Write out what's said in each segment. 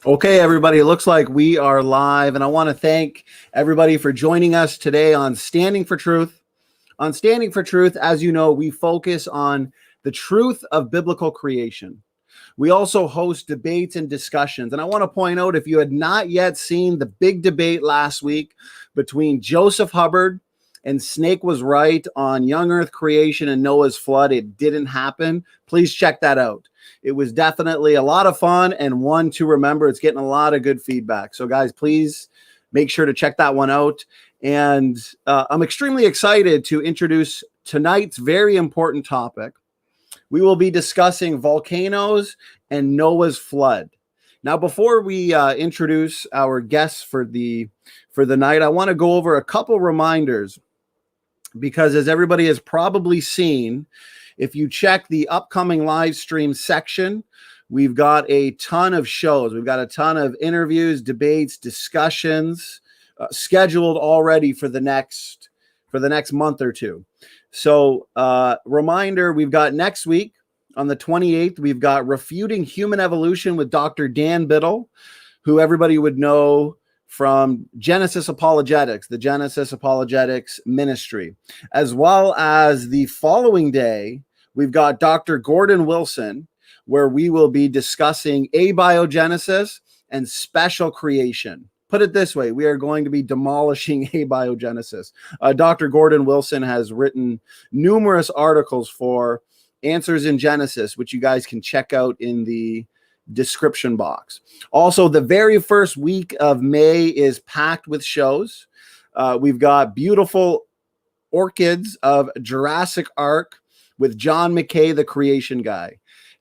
Okay, everybody, it looks like we are live, and I want to thank everybody for joining us today on Standing for Truth. On Standing for Truth, as you know, we focus on the truth of biblical creation. We also host debates and discussions, and I want to point out, if you had not yet seen the big debate last week between Joseph Hubbard and Snake Was Right on young earth creation and Noah's flood, it didn't happen. Please check that out. It was definitely a lot of fun and one to remember. It's getting a lot of good feedback. So, guys, please make sure to check that one out. And I'm extremely excited to introduce tonight's very important topic. We will be discussing volcanoes and Noah's flood. Now, before we introduce our guests for the night, I want to go over a couple reminders, because as everybody has probably seen, if you check the upcoming live stream section, we've got a ton of shows. We've got a ton of interviews, debates, discussions scheduled already for the next month or two. So reminder, we've got next week on the 28th, we've got Refuting Human Evolution with Dr. Dan Biddle, who everybody would know from Genesis Apologetics, the Genesis Apologetics ministry. As well as the following day, we've got Dr. Gordon Wilson, where we will be discussing abiogenesis and special creation. Put it this way, we are going to be demolishing abiogenesis. Dr. Gordon Wilson has written numerous articles for Answers in Genesis, which you guys can check out in the description box. Also, the very first week of May is packed with shows. We've got beautiful orchids of Jurassic Ark with John McKay, the creation guy.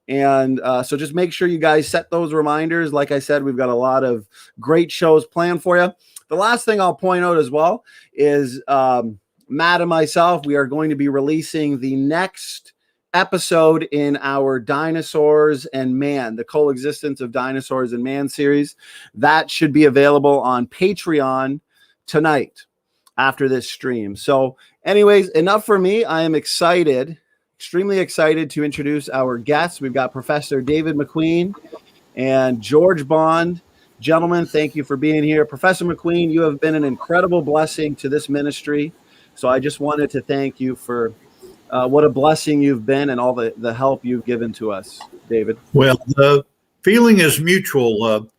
And so just make sure you guys set those reminders. Like I said, we've got a lot of great shows planned for you. The last thing I'll point out as well is Matt and myself, we are going to be releasing the next episode in our Dinosaurs and Man, the Coexistence of Dinosaurs and Man series. That should be available on Patreon tonight after this stream. So anyways, enough for me. I am excited, extremely excited to introduce our guests. We've got Professor David McQueen and George Bond. Gentlemen, thank you for being here. Professor McQueen, you have been an incredible blessing to this ministry. So I just wanted to thank you for what a blessing you've been and all the help you've given to us, David. Well, the feeling is mutual.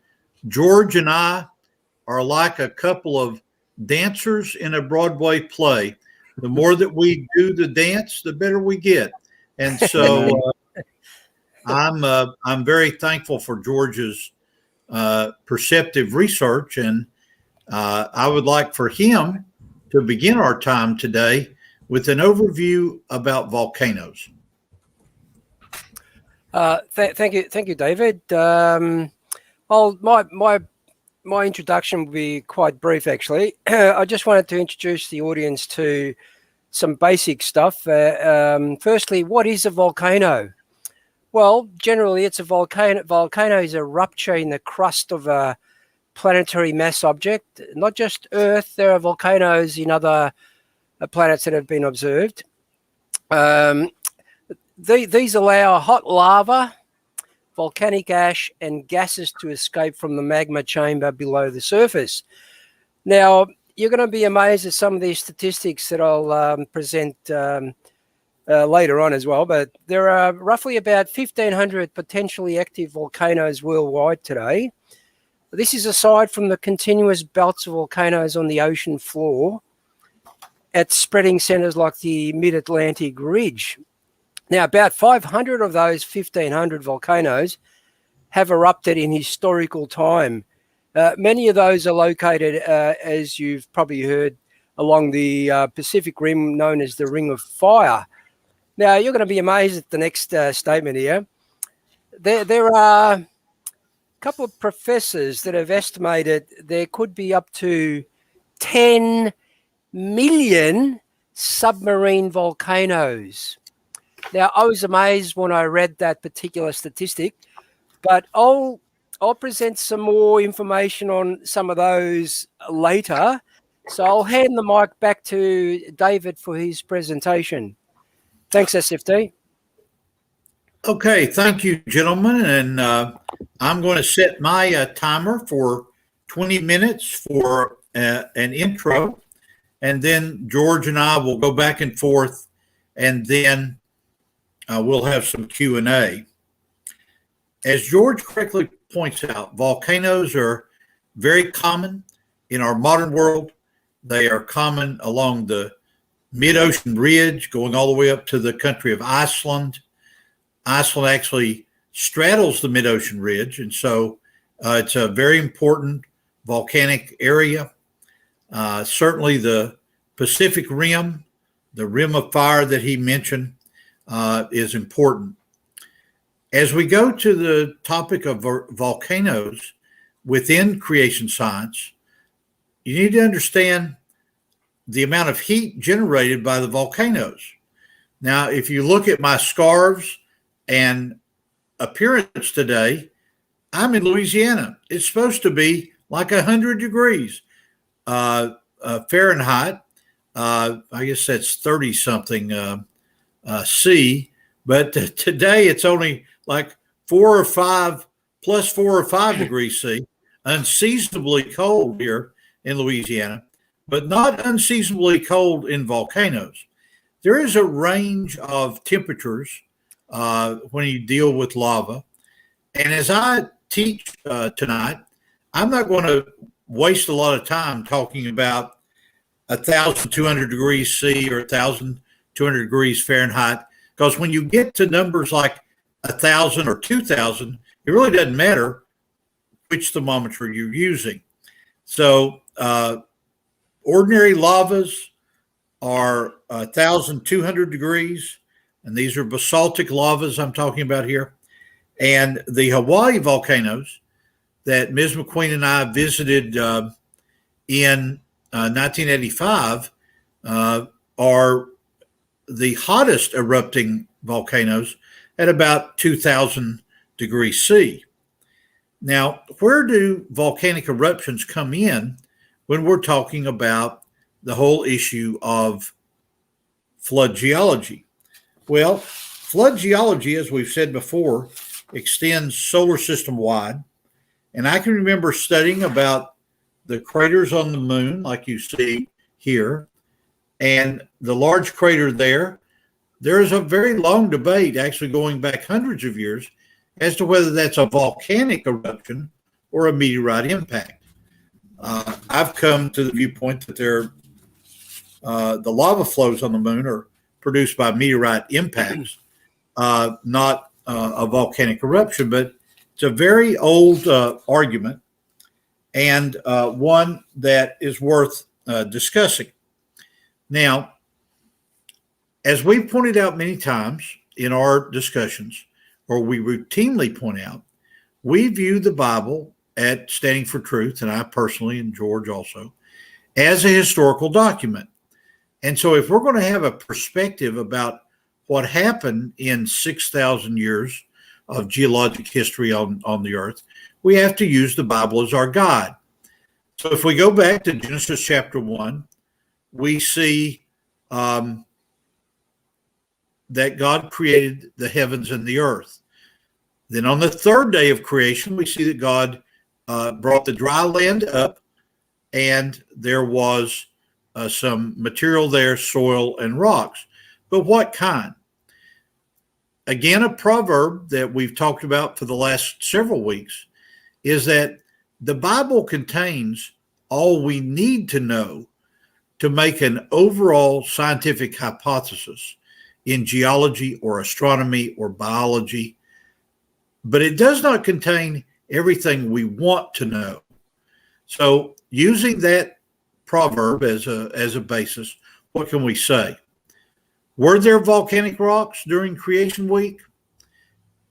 George and I are like a couple of dancers in a Broadway play. The more that we do the dance, the better we get. And so I'm very thankful for George's perceptive research. And I would like for him to begin our time today with an overview about volcanoes. Thank you, David. My introduction will be quite brief, actually. I just wanted to introduce the audience to some basic stuff. Firstly, what is a volcano? Well, generally, it's a volcano. Volcano is a rupture in the crust of a planetary mass object. Not just Earth. There are volcanoes in other planets that have been observed. These allow hot lava, volcanic ash, and gases to escape from the magma chamber below the surface. Now, you're going to be amazed at some of these statistics that I'll present later on as well, but there are roughly about 1,500 potentially active volcanoes worldwide today. This is aside from the continuous belts of volcanoes on the ocean floor at spreading centers like the Mid-Atlantic Ridge. Now, about 500 of those 1,500 volcanoes have erupted in historical time. Many of those are located, as you've probably heard, along the Pacific Rim, known as the Ring of Fire. Now, you're going to be amazed at the next statement here. There are a couple of professors that have estimated there could be up to 10 million submarine volcanoes. Now, I was amazed when I read that particular statistic, but I'll present some more information on some of those later. So I'll hand the mic back to David for his presentation. Thanks, SFD. Okay, thank you, gentlemen. And I'm going to set my timer for 20 minutes for an intro, and then George and I will go back and forth, and then we'll have some Q&A. As George correctly points out, volcanoes are very common in our modern world. They are common along the mid-ocean ridge, going all the way up to the country of Iceland. Iceland actually straddles the mid-ocean ridge, and so it's a very important volcanic area. Certainly the Pacific Rim, the rim of fire that he mentioned, is important. As we go to the topic of volcanoes within creation science, you need to understand the amount of heat generated by the volcanoes. Now, if you look at my scarves and appearance today, I'm in Louisiana. It's supposed to be like 100 degrees Fahrenheit. I guess that's 30 something C, but today it's only like 4 or 5 plus 4 or 5 degrees C, unseasonably cold here in Louisiana, but not unseasonably cold in volcanoes. There is a range of temperatures when you deal with lava. And as I teach tonight, I'm not going to waste a lot of time talking about 1,200 degrees C or 1,200 degrees Fahrenheit, because when you get to numbers like 1,000 or 2,000, it really doesn't matter which thermometer you're using. So ordinary lavas are 1,200 degrees, and these are basaltic lavas I'm talking about here. And the Hawaii volcanoes that Ms. McQueen and I visited in 1985 are the hottest erupting volcanoes at about 2,000 degrees C. Now, where do volcanic eruptions come in when we're talking about the whole issue of flood geology? Well, flood geology, as we've said before, extends solar system wide. And I can remember studying about the craters on the moon, like you see here, and the large crater there. There is a very long debate, actually going back hundreds of years, as to whether that's a volcanic eruption or a meteorite impact. I've come to the viewpoint that the lava flows on the moon are produced by meteorite impacts, not a volcanic eruption, but it's a very old argument, and one that is worth discussing. Now, as we've pointed out many times in our discussions, or we routinely point out, we view the Bible at Standing for Truth, and I personally, and George also, as a historical document. And so if we're going to have a perspective about what happened in 6,000 years of geologic history on the earth, we have to use the Bible as our guide. So if we go back to Genesis chapter 1, we see that God created the heavens and the earth. Then on the third day of creation, we see that God brought the dry land up, and there was some material there, soil and rocks. But what kind? Again, a proverb that we've talked about for the last several weeks is that the Bible contains all we need to know to make an overall scientific hypothesis in geology or astronomy or biology, but it does not contain everything we want to know. So using that proverb as a basis, what can we say? Were there volcanic rocks during creation week?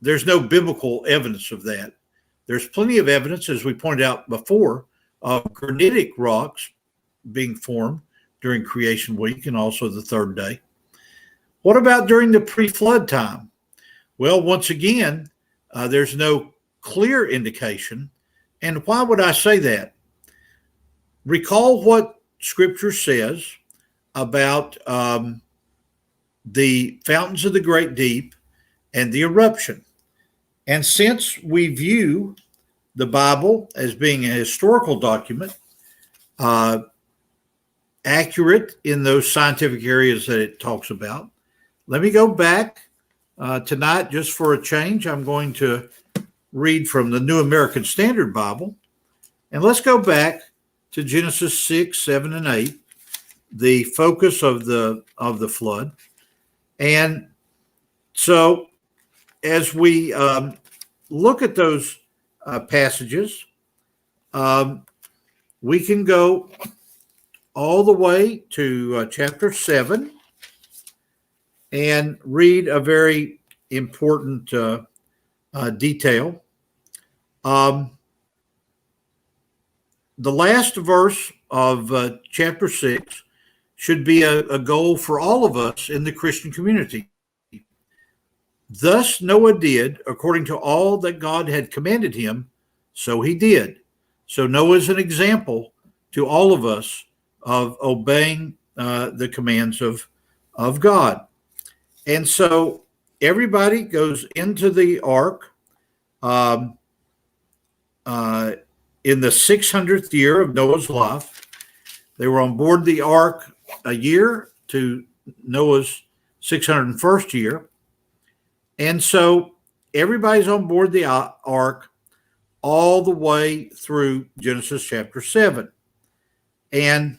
There's no biblical evidence of that. There's plenty of evidence, as we pointed out before, of granitic rocks being formed during creation week and also the third day. What about during the pre-flood time? Well, once again, there's no clear indication. And why would I say that? Recall what Scripture says about the fountains of the great deep and the eruption. And since we view the Bible as being a historical document, accurate in those scientific areas that it talks about, let me go back tonight just for a change. I'm going to read from the New American Standard Bible. And let's go back to Genesis 6, 7, and 8, the focus of the flood. And so as we look at those passages, we can go all the way to chapter 7 and read a very important detail. The last verse of chapter 6 should be a goal for all of us in the Christian community. Thus Noah did according to all that God had commanded him, so he did. So Noah is an example to all of us of obeying the commands of God. And so everybody goes into the ark in the 600th year of Noah's life. They were on board the ark a year to Noah's 601st year. And so everybody's on board the ark all the way through Genesis chapter 7. And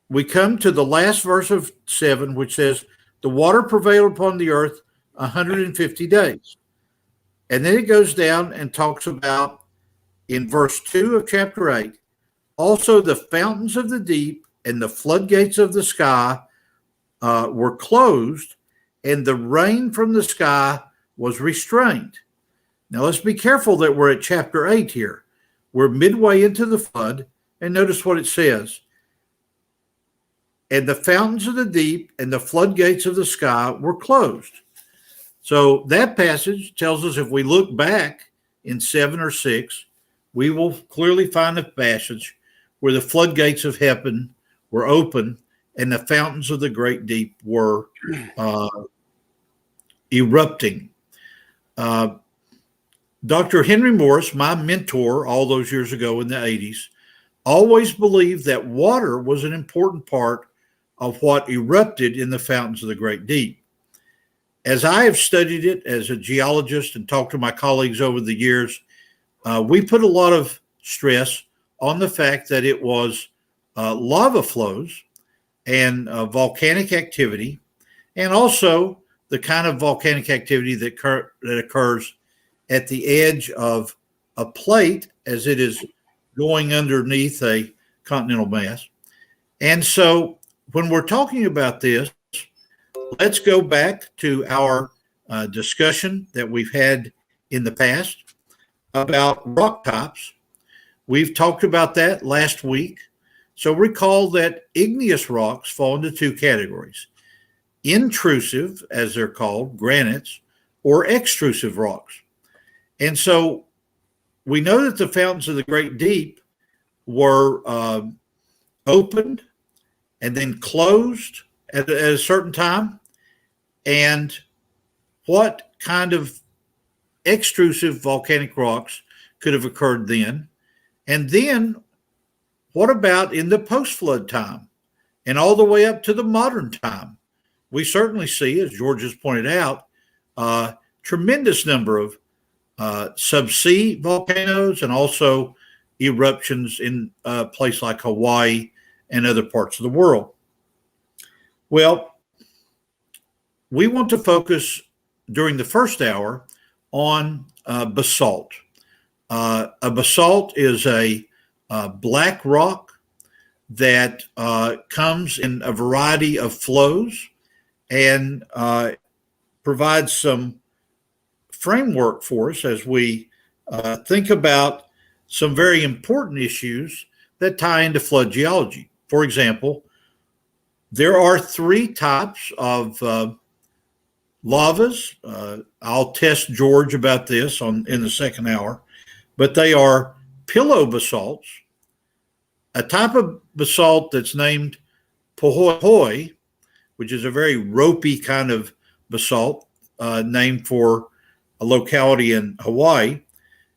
we come to the last verse of 7, which says, the water prevailed upon the earth 150 days. And then it goes down and talks about, in verse 2 of chapter 8, also the fountains of the deep and the floodgates of the sky were closed, and the rain from the sky was restrained. Now let's be careful that we're at chapter 8 here. We're midway into the flood, and notice what it says. And the fountains of the deep and the floodgates of the sky were closed. So that passage tells us if we look back in 7 or 6, we will clearly find a passage where the floodgates of heaven were open and the fountains of the great deep were erupting. Dr. Henry Morris, my mentor all those years ago in the 80s, always believed that water was an important part of what erupted in the fountains of the great deep. As I have studied it as a geologist and talked to my colleagues over the years, we put a lot of stress on the fact that it was lava flows and volcanic activity, and also the kind of volcanic activity that occurs at the edge of a plate as it is going underneath a continental mass. And so when we're talking about this, let's go back to our discussion that we've had in the past about rock types. We've talked about that last week. So recall that igneous rocks fall into two categories: intrusive, as they're called, granites, or extrusive rocks. And so we know that the fountains of the great deep were opened and then closed at a certain time. And what kind of extrusive volcanic rocks could have occurred then? And then what about in the post-flood time and all the way up to the modern time? We certainly see, as George has pointed out, a tremendous number of subsea volcanoes and also eruptions in a place like Hawaii and other parts of the world. Well, we want to focus during the first hour on basalt. A basalt is a black rock that comes in a variety of flows and provides some framework for us as we think about some very important issues that tie into flood geology. For example, there are 3 types of lavas. I'll test George about this in the second hour, but they are pillow basalts, a type of basalt that's named pohohoi, which is a very ropey kind of basalt name for a locality in Hawaii.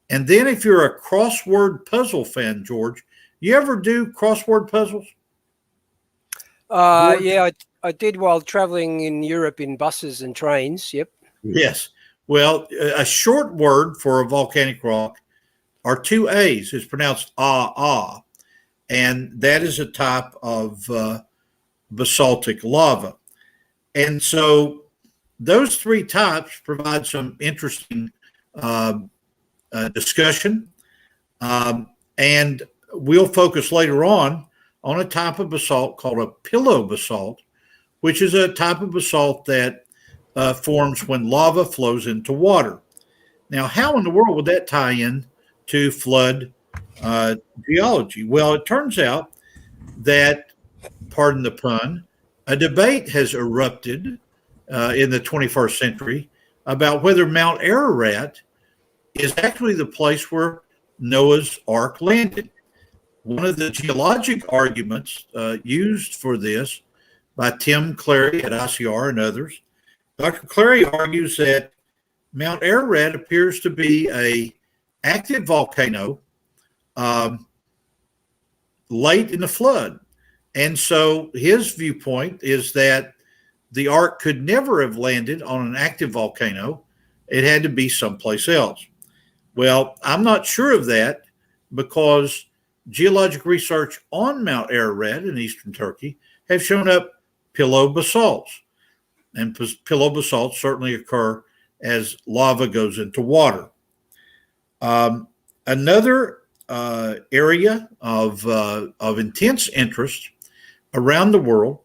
And then if you're a crossword puzzle fan, George, you ever do crossword puzzles? Yeah, I did while traveling in Europe in buses and trains. Yep. Yes. Well, a short word for a volcanic rock are two A's. It's pronounced ah. And that is a type of basaltic lava. And so those three types provide some interesting discussion. And we'll focus later on a type of basalt called a pillow basalt, which is a type of basalt that forms when lava flows into water. Now, how in the world would that tie in to flood geology? Well, it turns out that, pardon the pun, a debate has erupted in the 21st century about whether Mount Ararat is actually the place where Noah's Ark landed. One of the geologic arguments used for this by Tim Clary at ICR and others, Dr. Clary argues that Mount Ararat appears to be an active volcano late in the flood. And so his viewpoint is that the Ark could never have landed on an active volcano. It had to be someplace else. Well, I'm not sure of that because geologic research on Mount Ararat in eastern Turkey have shown up pillow basalts. And pillow basalts certainly occur as lava goes into water. Another area of intense interest around the world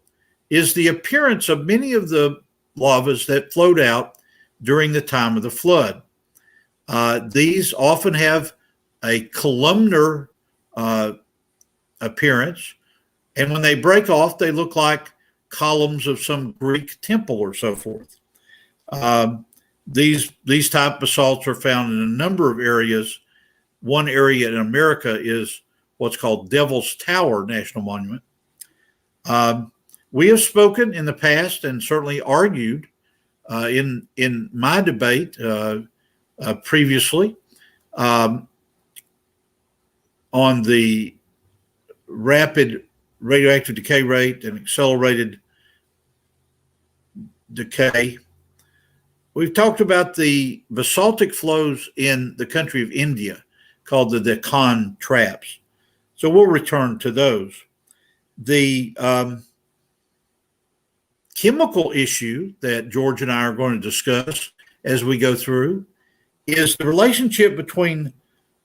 is the appearance of many of the lavas that flowed out during the time of the flood. These often have a columnar appearance, and when they break off, they look like columns of some Greek temple or so forth. These type basalts are found in a number of areas. One area in America is what's called Devil's Tower National Monument. We have spoken in the past and certainly argued in my debate previously on the rapid radioactive decay rate and accelerated decay. We've talked about the basaltic flows in the country of India called the Deccan traps. So we'll return to those. The chemical issue that George and I are going to discuss as we go through is the relationship between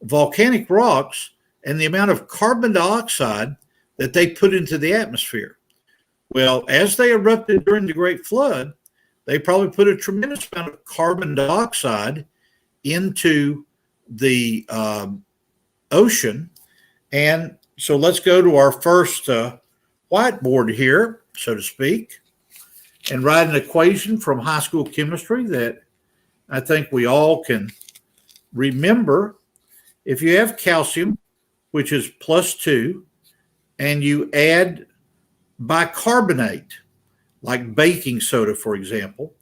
volcanic rocks and the amount of carbon dioxide that they put into the atmosphere. Well, as they erupted during the Great Flood, they probably put a tremendous amount of carbon dioxide into the ocean. And so let's go to our first whiteboard here, so to speak, and write an equation from high school chemistry that I think we all can remember. If you have calcium, which is +2, and you add bicarbonate, like baking soda, for example,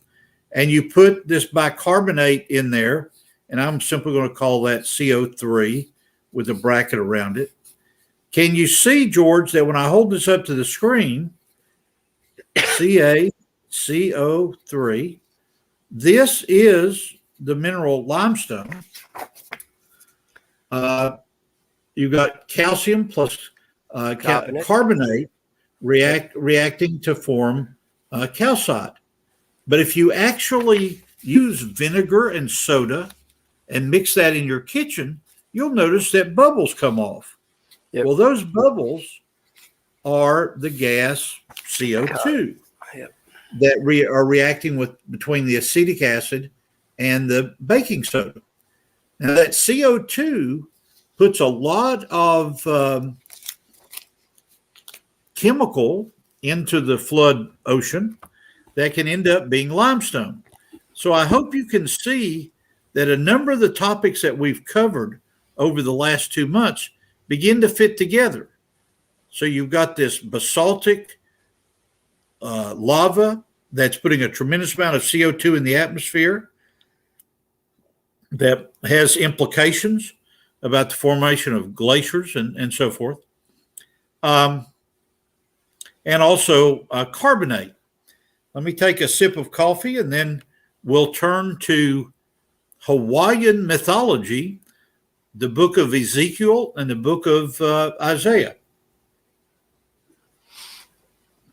and you put this bicarbonate in there, and I'm simply going to call that CO3 with a bracket around it. Can you see, George, that when I hold this up to the screen, CaCO3, this is the mineral limestone. You've got calcium plus carbonate reacting to form calcite. But if you actually use vinegar and soda and mix that in your kitchen, you'll notice that bubbles come off. Yep. Well, those bubbles are the gas CO2 that are reacting between the acetic acid and the baking soda. Now, that CO2 puts a lot of chemical into the flood ocean that can end up being limestone. So I hope you can see that a number of the topics that we've covered over the last 2 months begin to fit together. So you've got this basaltic lava that's putting a tremendous amount of CO2 in the atmosphere that has implications about the formation of glaciers and so forth. And also carbonate. Let me take a sip of coffee and then we'll turn to Hawaiian mythology, the book of Ezekiel and the book of Isaiah.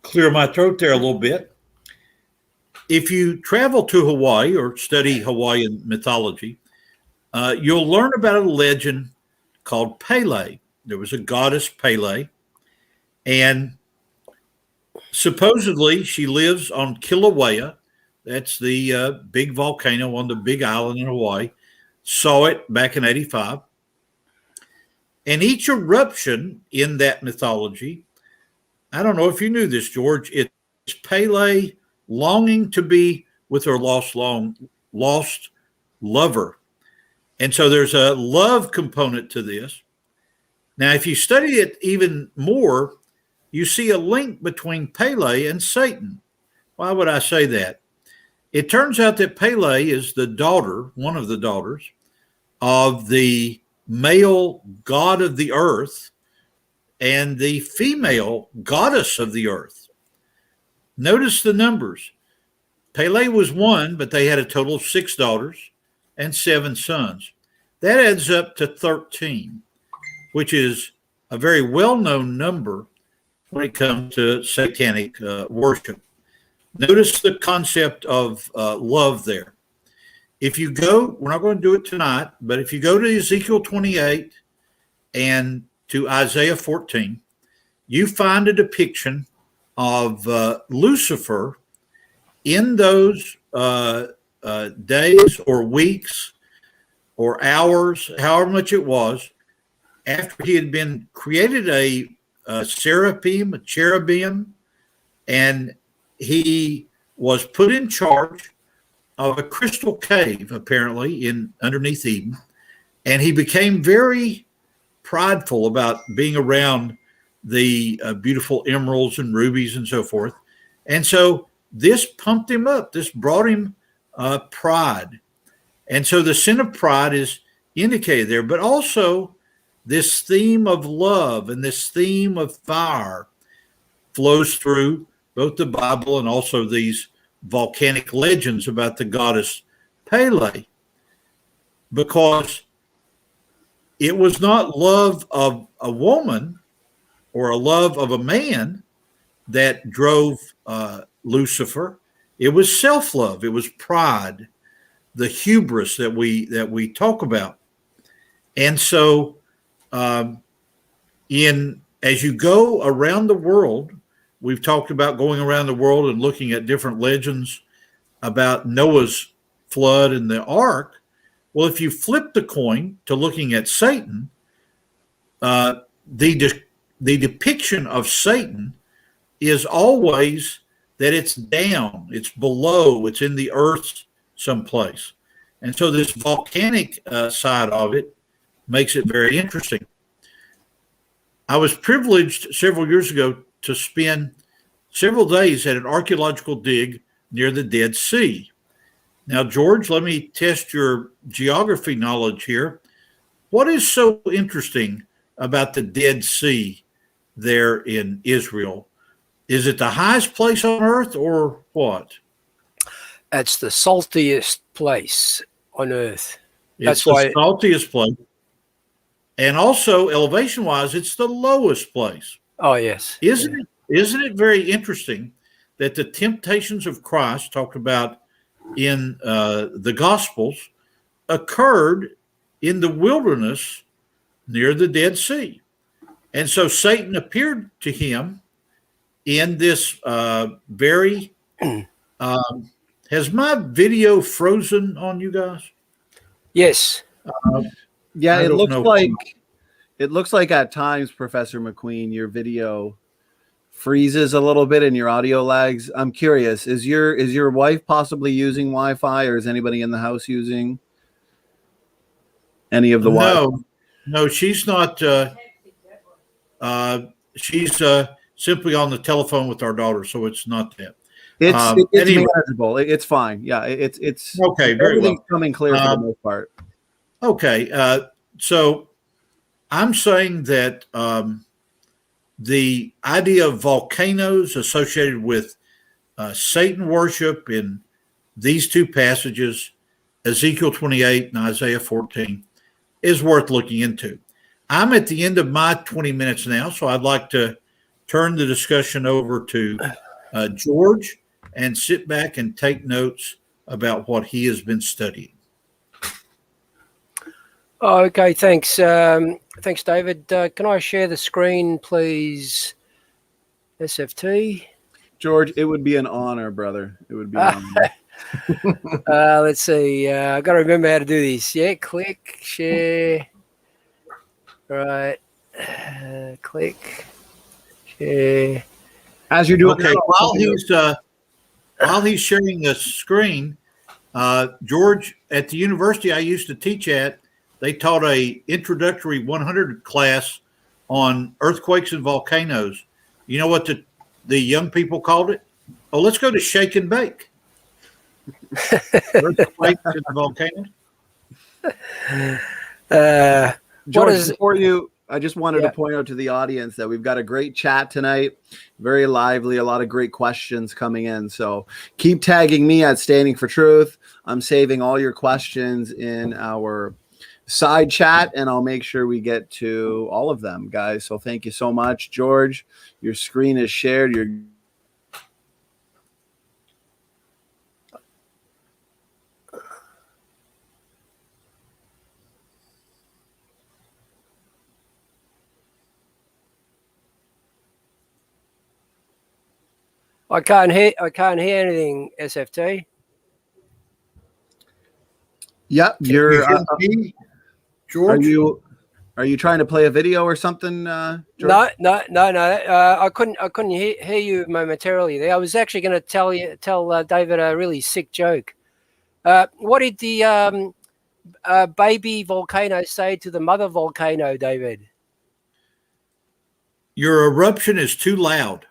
Clear my throat there a little bit. If you travel to Hawaii or study Hawaiian mythology, you'll learn about a legend called Pele. There was a goddess Pele, and supposedly she lives on Kilauea. That's the big volcano on the big island in Hawaii. Saw it back in 85. And each eruption in that mythology, I don't know if you knew this, George, it's Pele longing to be with her lost lover. And so there's a love component to this. Now, if you study it even more, you see a link between Pele and Satan. Why would I say that? It turns out that Pele is the daughter, one of the daughters, of the male god of the earth and the female goddess of the earth. Notice the numbers. Pele was one, but they had a total of 6 daughters and 7 sons. That adds up to 13, which is a very well-known number when it comes to satanic worship. Notice the concept of love there. If you go, we're not going to do it tonight, but if you go to Ezekiel 28 and to Isaiah 14, you find a depiction of Lucifer in those days or weeks or hours, however much it was, after he had been created a seraphim, a cherubim, and he was put in charge of a crystal cave, apparently, underneath Eden, and he became very prideful about being around the beautiful emeralds and rubies and so forth. And so this pumped him up. This brought him pride. And so the sin of pride is indicated there, but also this theme of love and this theme of fire flows through both the Bible and also these volcanic legends about the goddess Pele, because it was not love of a woman or a love of a man that drove Lucifer. It was self-love. It was pride, the hubris that we talk about. And so as you go around the world, we've talked about going around the world and looking at different legends about Noah's flood and the ark. Well, if you flip the coin to looking at Satan, the depiction of Satan is always that it's down, it's below, it's in the earth someplace. And so this volcanic side of it makes it very interesting. I was privileged several years ago to spend several days at an archaeological dig near the Dead Sea. Now, George, let me test your geography knowledge here. What is so interesting about the Dead Sea there in Israel? Is it the highest place on earth or what? It's the saltiest place on earth. It's the saltiest place. And also, elevation-wise, it's the lowest place. Oh, yes. Isn't it very interesting that the temptations of Christ talked about in the Gospels occurred in the wilderness near the Dead Sea? And so Satan appeared to him in this very has my video frozen on you guys? Yes. Yeah, it looks like at times, Professor McQueen, your video freezes a little bit and your audio lags. I'm curious, is your wife possibly using Wi-Fi, or is anybody in the house using any of the Wi-Fi? No, she's not. She's simply on the telephone with our daughter, so it's not that. It's Anyway, manageable. It's fine. Yeah, it's okay, very everything's well. coming clear for the most part. Okay, so I'm saying that the idea of volcanoes associated with Satan worship in these two passages, Ezekiel 28 and Isaiah 14, is worth looking into. I'm at the end of my 20 minutes now, so I'd like to turn the discussion over to George and sit back and take notes about what he has been studying. Okay, thanks. Thanks, David. Can I share the screen, please? SFT. George, it would be an honor, brother. It would be an honor. Let's see. I've got to remember how to do this. Yeah, click, share. Right. Click, share. As you're doing, okay. While he's sharing the screen, George, at the university I used to teach at, they taught a introductory 100 class on earthquakes and volcanoes. You know what the young people called it? Oh, let's go to shake and bake. Earthquakes and volcanoes. George, before you, I just wanted to point out to the audience that we've got a great chat tonight, very lively, a lot of great questions coming in. So keep tagging me at Standing for Truth. I'm saving all your questions in our side chat, and I'll make sure we get to all of them, guys. So thank you so much, George. Your screen is shared. I can't hear anything, SFT. Yep, you're. George, are you trying to play a video or something? George? No. I couldn't hear you momentarily there. I was actually going to tell David a really sick joke. What did the baby volcano say to the mother volcano, David? your eruption is too loud.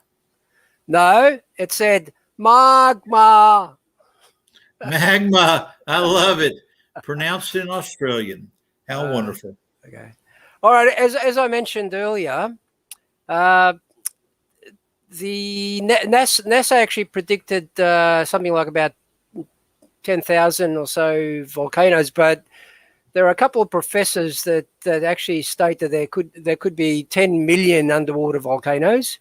No, it said magma. Magma. I love it. Pronounced in Australian. How wonderful. Okay. All right. As I mentioned earlier, the NASA actually predicted something like about 10,000 or so volcanoes, but there are a couple of professors that actually state that there could be 10 million underwater volcanoes.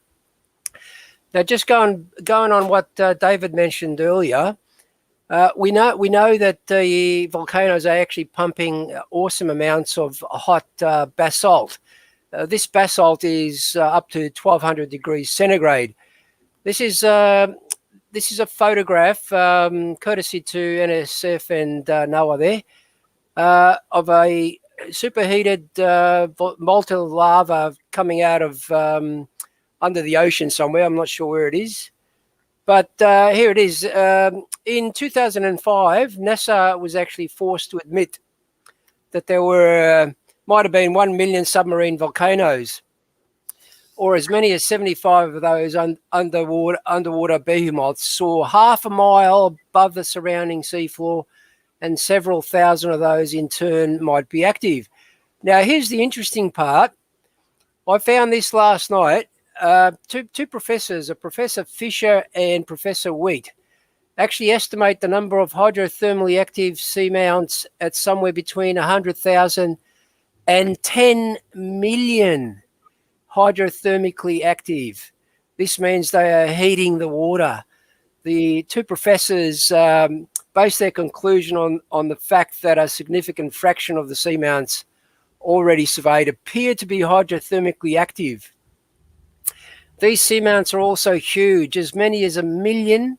Now, just going on what David mentioned earlier, we know that the volcanoes are actually pumping awesome amounts of hot basalt. This basalt is up to 1,200 degrees centigrade. This is a photograph, courtesy to NSF and NOAA there, of a superheated molten lava coming out of under the ocean somewhere. I'm not sure where it is. But here it is. In 2005, NASA was actually forced to admit that there might have been 1 million submarine volcanoes, or as many as 75 of those underwater behemoths soar half a mile above the surrounding seafloor, and several thousand of those in turn might be active. Now, here's the interesting part. I found this last night. Two professors, Professor Fisher and Professor Wheat, actually estimate the number of hydrothermally active seamounts at somewhere between 100,000 and 10 million hydrothermically active. This means they are heating the water. The two professors base their conclusion on the fact that a significant fraction of the seamounts already surveyed appear to be hydrothermically active. These seamounts are also huge. As many as 1 million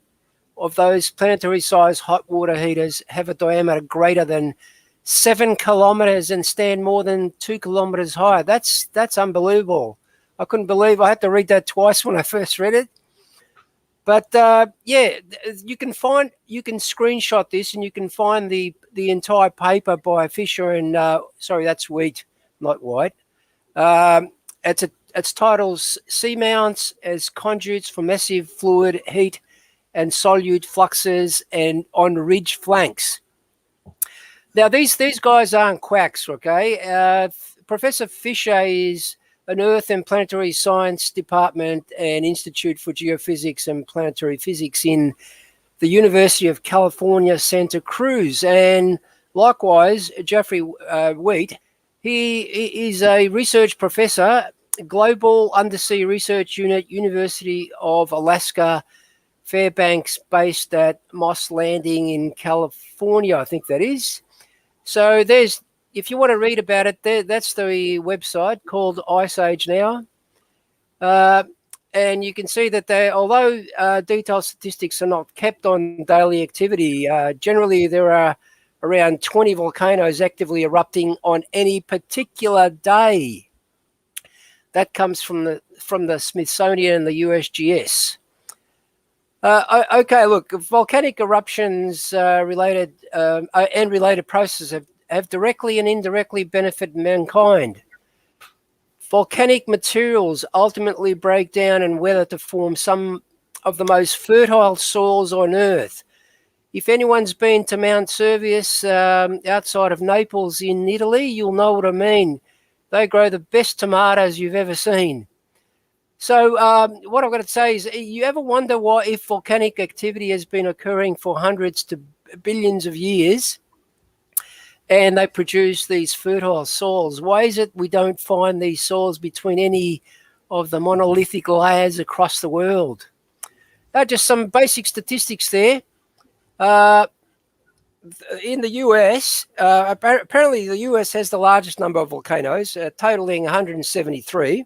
of those planetary-sized hot water heaters have a diameter greater than 7 kilometers and stand more than 2 kilometers high. That's unbelievable. I couldn't believe I had to read that twice when I first read it. But yeah, you can screenshot this, and you can find the entire paper by Fisher and sorry, that's Wheat, not White. It's titled "Seamounts as Conduits for Massive Fluid Heat and solute fluxes and on ridge flanks. Now, these guys aren't quacks, okay? Professor Fisher is an Earth and Planetary Science Department and Institute for Geophysics and Planetary Physics in the University of California, Santa Cruz. And likewise, Jeffrey Wheat, he is a research professor, Global Undersea Research Unit, University of Alaska, Fairbanks, based at Moss Landing in California, I think that is. So there's, if you want to read about it, that's the website called Ice Age Now. And you can see that although detailed statistics are not kept on daily activity, generally there are around 20 volcanoes actively erupting on any particular day. That comes from the Smithsonian and the USGS. Okay, look, volcanic eruptions and related processes have directly and indirectly benefited mankind. Volcanic materials ultimately break down and weather to form some of the most fertile soils on Earth. If anyone's been to Mount Servius outside of Naples in Italy, you'll know what I mean. They grow the best tomatoes you've ever seen. So what I've got to say is, you ever wonder why, if volcanic activity has been occurring for hundreds to billions of years and they produce these fertile soils, why is it we don't find these soils between any of the monolithic layers across the world? Just some basic statistics there. In the US, apparently the US has the largest number of volcanoes, totaling 173.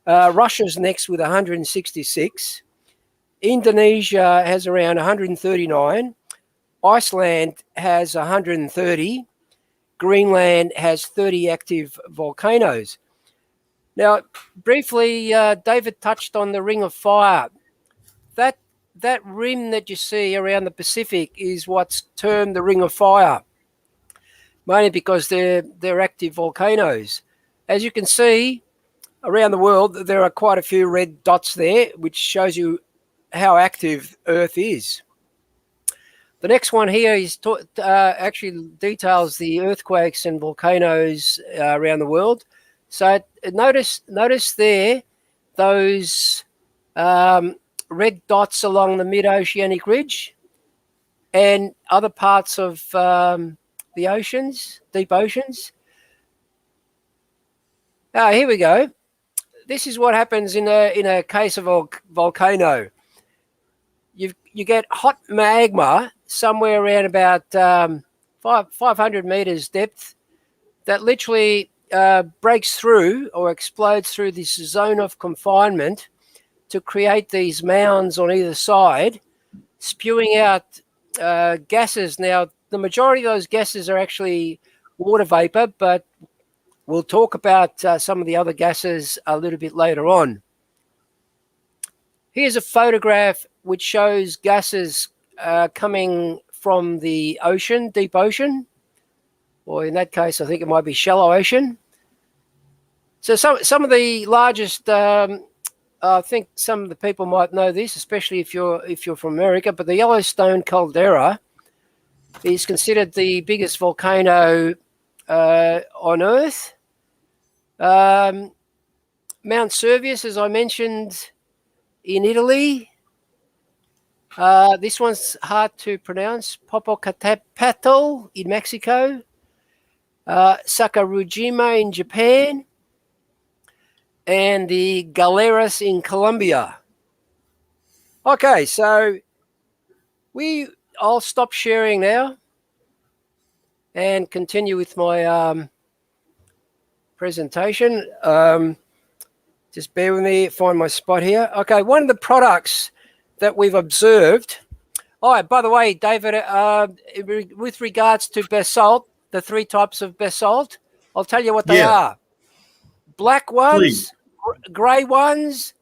Russia's next with 166. Indonesia has around 139. Iceland has 130. Greenland has 30 active volcanoes. Now, briefly, David touched on the Ring of Fire. That rim that you see around the Pacific is what's termed the Ring of Fire, mainly because they're active volcanoes. As you can see, around the world, there are quite a few red dots there, which shows you how active Earth is. The next one here is actually details the earthquakes and volcanoes around the world. So notice there those red dots along the mid-oceanic ridge and other parts of the oceans, deep oceans. Here we go. This is what happens in a case of a volcano. You get hot magma somewhere around about 500 meters depth that literally breaks through or explodes through this zone of confinement to create these mounds on either side, spewing out gases. Now, the majority of those gases are actually water vapor, but we'll talk about some of the other gases a little bit later on. Here's a photograph which shows gases coming from the ocean, deep ocean, or in that case, I think it might be shallow ocean. So some of the largest, I think some of the people might know this, especially if you're from America, but the Yellowstone caldera is considered the biggest volcano on Earth. Mount Servius, as I mentioned, in Italy. This one's hard to pronounce. Popocatépetl in Mexico. Sakurajima in Japan. And the Galeras in Colombia. Okay, so I'll stop sharing now and continue with my presentation. Just bear with me, find my spot here. Okay, one of the products that we've observed. Oh, by the way, David, with regards to basalt, the three types of basalt, I'll tell you what they are. Black ones, grey ones,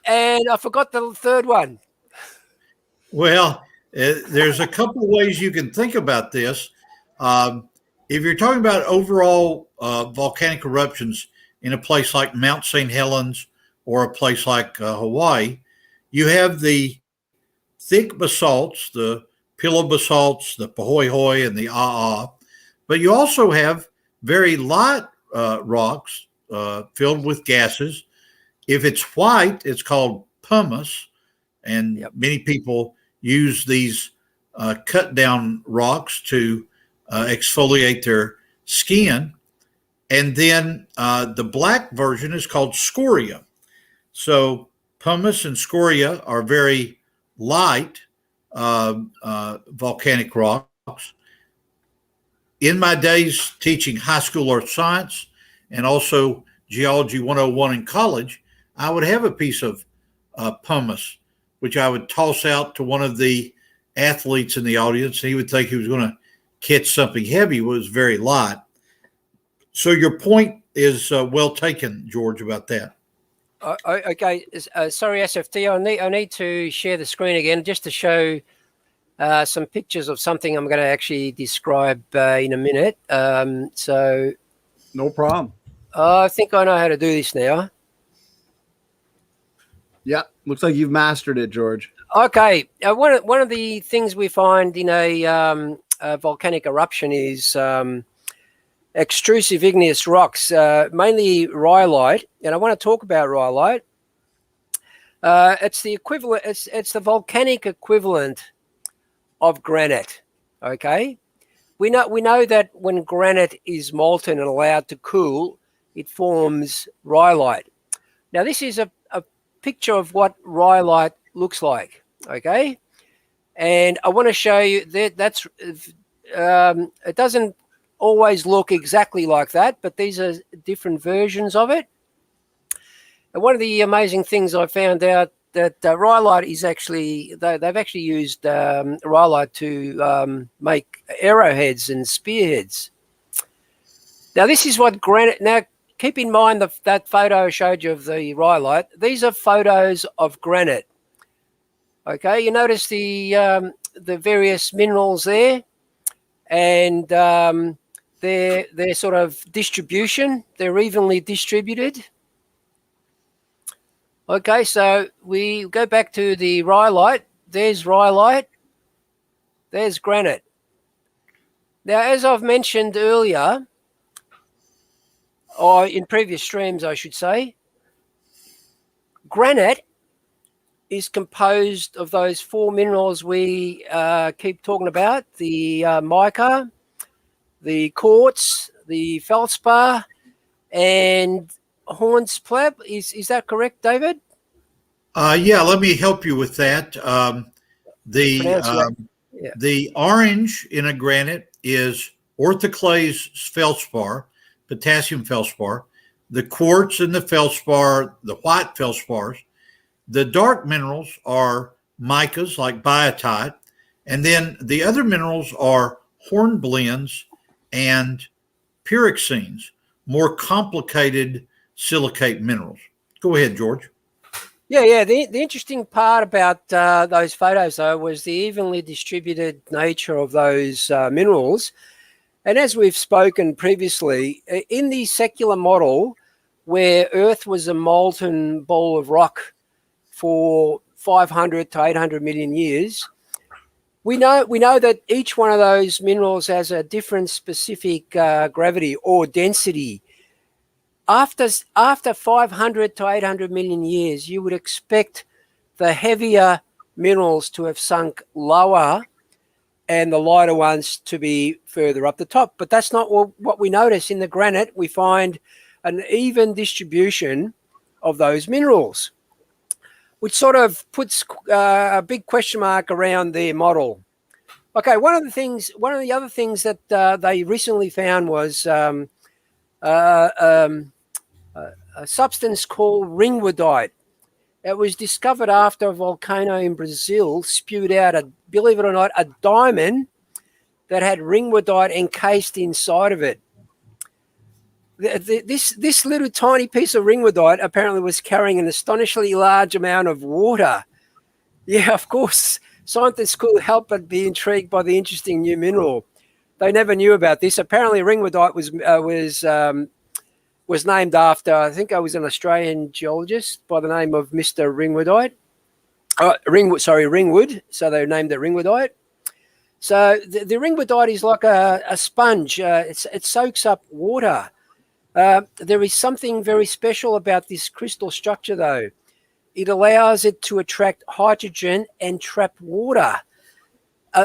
and I forgot the third one. Well, there's a couple of ways you can think about this. If you're talking about overall volcanic eruptions in a place like Mount St. Helens or a place like Hawaii, you have the thick basalts, the pillow basalts, the pahoehoe, and the aa. But you also have very light rocks filled with gases. If it's white, it's called pumice, and many people use these cut down rocks to exfoliate their skin. And then the black version is called scoria. So pumice and scoria are very light volcanic rocks. In my days teaching high school earth science and also Geology 101 in college, I would have a piece of pumice, which I would toss out to one of the athletes in the audience, and he would think he was going to catch something heavy. It was very light. So your point is well taken, George, about that. Okay. Sorry, SFT. I need to share the screen again just to show some pictures of something I'm going to actually describe in a minute. So no problem. I think I know how to do this now. Yeah, looks like you've mastered it, George. Okay. One of the things we find in a volcanic eruption is extrusive igneous rocks, mainly rhyolite, and I want to talk about rhyolite. It's the equivalent. It's the volcanic equivalent of granite. Okay, we know that when granite is molten and allowed to cool, it forms rhyolite. Now, this is a picture of what rhyolite looks like. Okay, and I want to show you that's it doesn't always look exactly like that, but these are different versions of it. And one of the amazing things I found out that rhyolite is actually, they've actually used rhyolite to make arrowheads and spearheads. Now, this is what granite, now keep in mind that photo I showed you of the rhyolite. These are photos of granite. Okay, you notice the various minerals there, and their sort of distribution, they're evenly distributed. Okay, so we go back to the rhyolite. There's rhyolite. There's granite. Now, as I've mentioned earlier, or in previous streams, I should say, granite is composed of those four minerals we keep talking about, the mica, the quartz, the feldspar, and hornblende. Is that correct, David? Yeah, let me help you with that. The orange in a granite is orthoclase feldspar, potassium feldspar. The quartz and the feldspar, the white feldspars. The dark minerals are micas like biotite, and then the other minerals are hornblendes and pyroxenes, more complicated silicate minerals. Go ahead, George. Yeah. The interesting part about those photos, though, was the evenly distributed nature of those minerals. And as we've spoken previously, in the secular model, where Earth was a molten ball of rock for 500 to 800 million years, we know that each one of those minerals has a different specific gravity or density. After 500 to 800 million years, you would expect the heavier minerals to have sunk lower and the lighter ones to be further up the top. But that's not what we notice in the granite. We find an even distribution of those minerals, which sort of puts a big question mark around their model. Okay, one of the other things that they recently found was a substance called ringwoodite. It was discovered after a volcano in Brazil spewed out, believe it or not, a diamond that had ringwoodite encased inside of it. This little tiny piece of ringwoodite apparently was carrying an astonishingly large amount of water. Yeah, of course, scientists couldn't help but be intrigued by the interesting new mineral. They never knew about this. Apparently, ringwoodite was named after, I think I was an Australian geologist by the name of Mr. Ringwoodite. ringwood. So they named it ringwoodite. So the ringwoodite is like a sponge. It soaks up water. There is something very special about this crystal structure, though. It allows it to attract hydrogen and trap water.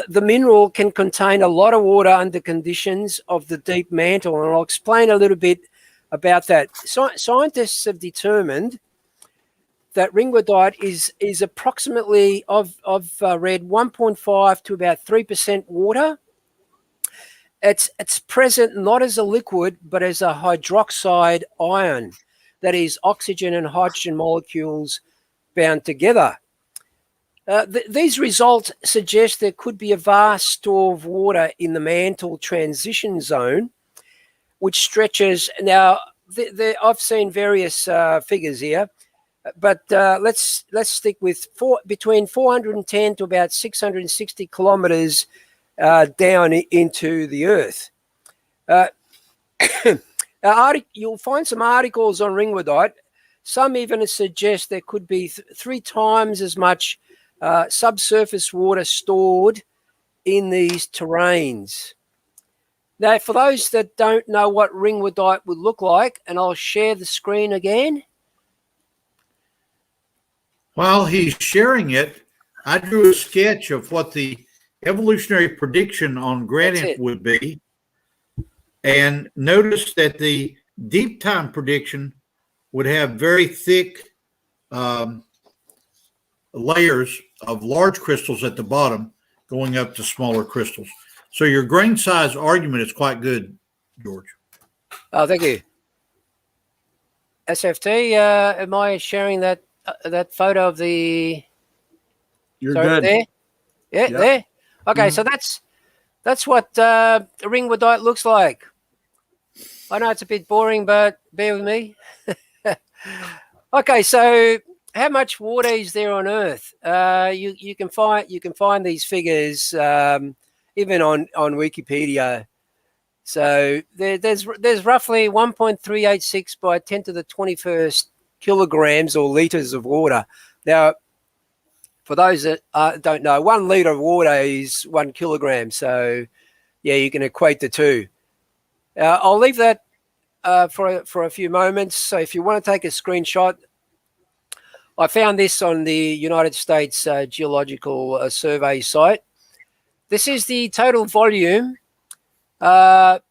The mineral can contain a lot of water under conditions of the deep mantle, and I'll explain a little bit about that. Scientists have determined that ringwoodite is approximately, I've read 1.5 to about 3% water. It's present not as a liquid, but as a hydroxide ion, that is oxygen and hydrogen molecules bound together. These results suggest there could be a vast store of water in the mantle transition zone, which stretches. Now, I've seen various figures here, but let's stick with between 410 to about 660 kilometers down into the earth. You'll find some articles on ringwoodite. Some even suggest there could be 3 times as much subsurface water stored in these terrains. Now, for those that don't know what ringwoodite would look like, and I'll share the screen again. While he's sharing it, I drew a sketch of what the evolutionary prediction on granite would be, and notice that the deep time prediction would have very thick layers of large crystals at the bottom going up to smaller crystals. So your grain size argument is quite good, George. Oh, thank you. SFT, am I sharing that photo of the... You're good. There? Yeah, yep. There? Okay, so that's what ringwoodite looks like. I know it's a bit boring, but bear with me. Okay, so how much water is there on Earth? You can find these figures even on Wikipedia. So there's roughly 1.386 by 10 to the 21st kilograms or liters of water. Now, for those that don't know, 1 liter of water is 1 kilogram. So, yeah, you can equate the two. I'll leave that for a few moments. So if you want to take a screenshot, I found this on the United States Geological Survey site. This is the total volume that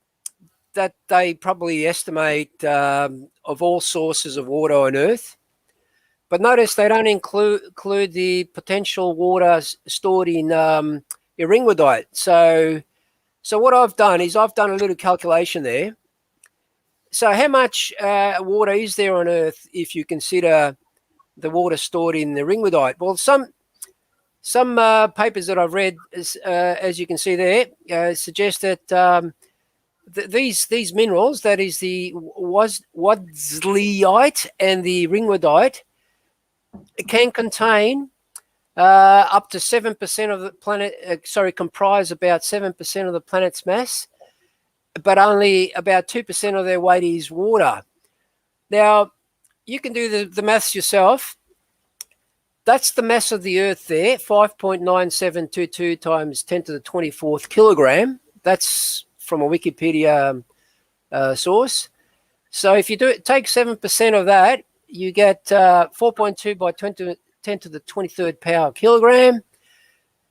they probably estimate of all sources of water on Earth. But notice they don't include the potential water stored in ringwoodite. So what I've done is I've done a little calculation there. So how much water is there on Earth if you consider the water stored in the ringwoodite? Well, some papers that I've read, as you can see there, suggest that these minerals, that is the wadzleite and the ringwoodite, can contain up to 7% of the planet, comprise about 7% of the planet's mass, but only about 2% of their weight is water. Now, you can do the maths yourself. That's the mass of the Earth there, 5.9722 times 10 to the 24th kilogram. That's from a Wikipedia source. So if you take 7% of that, you get 4.2 by 10 to the 23rd power kilogram,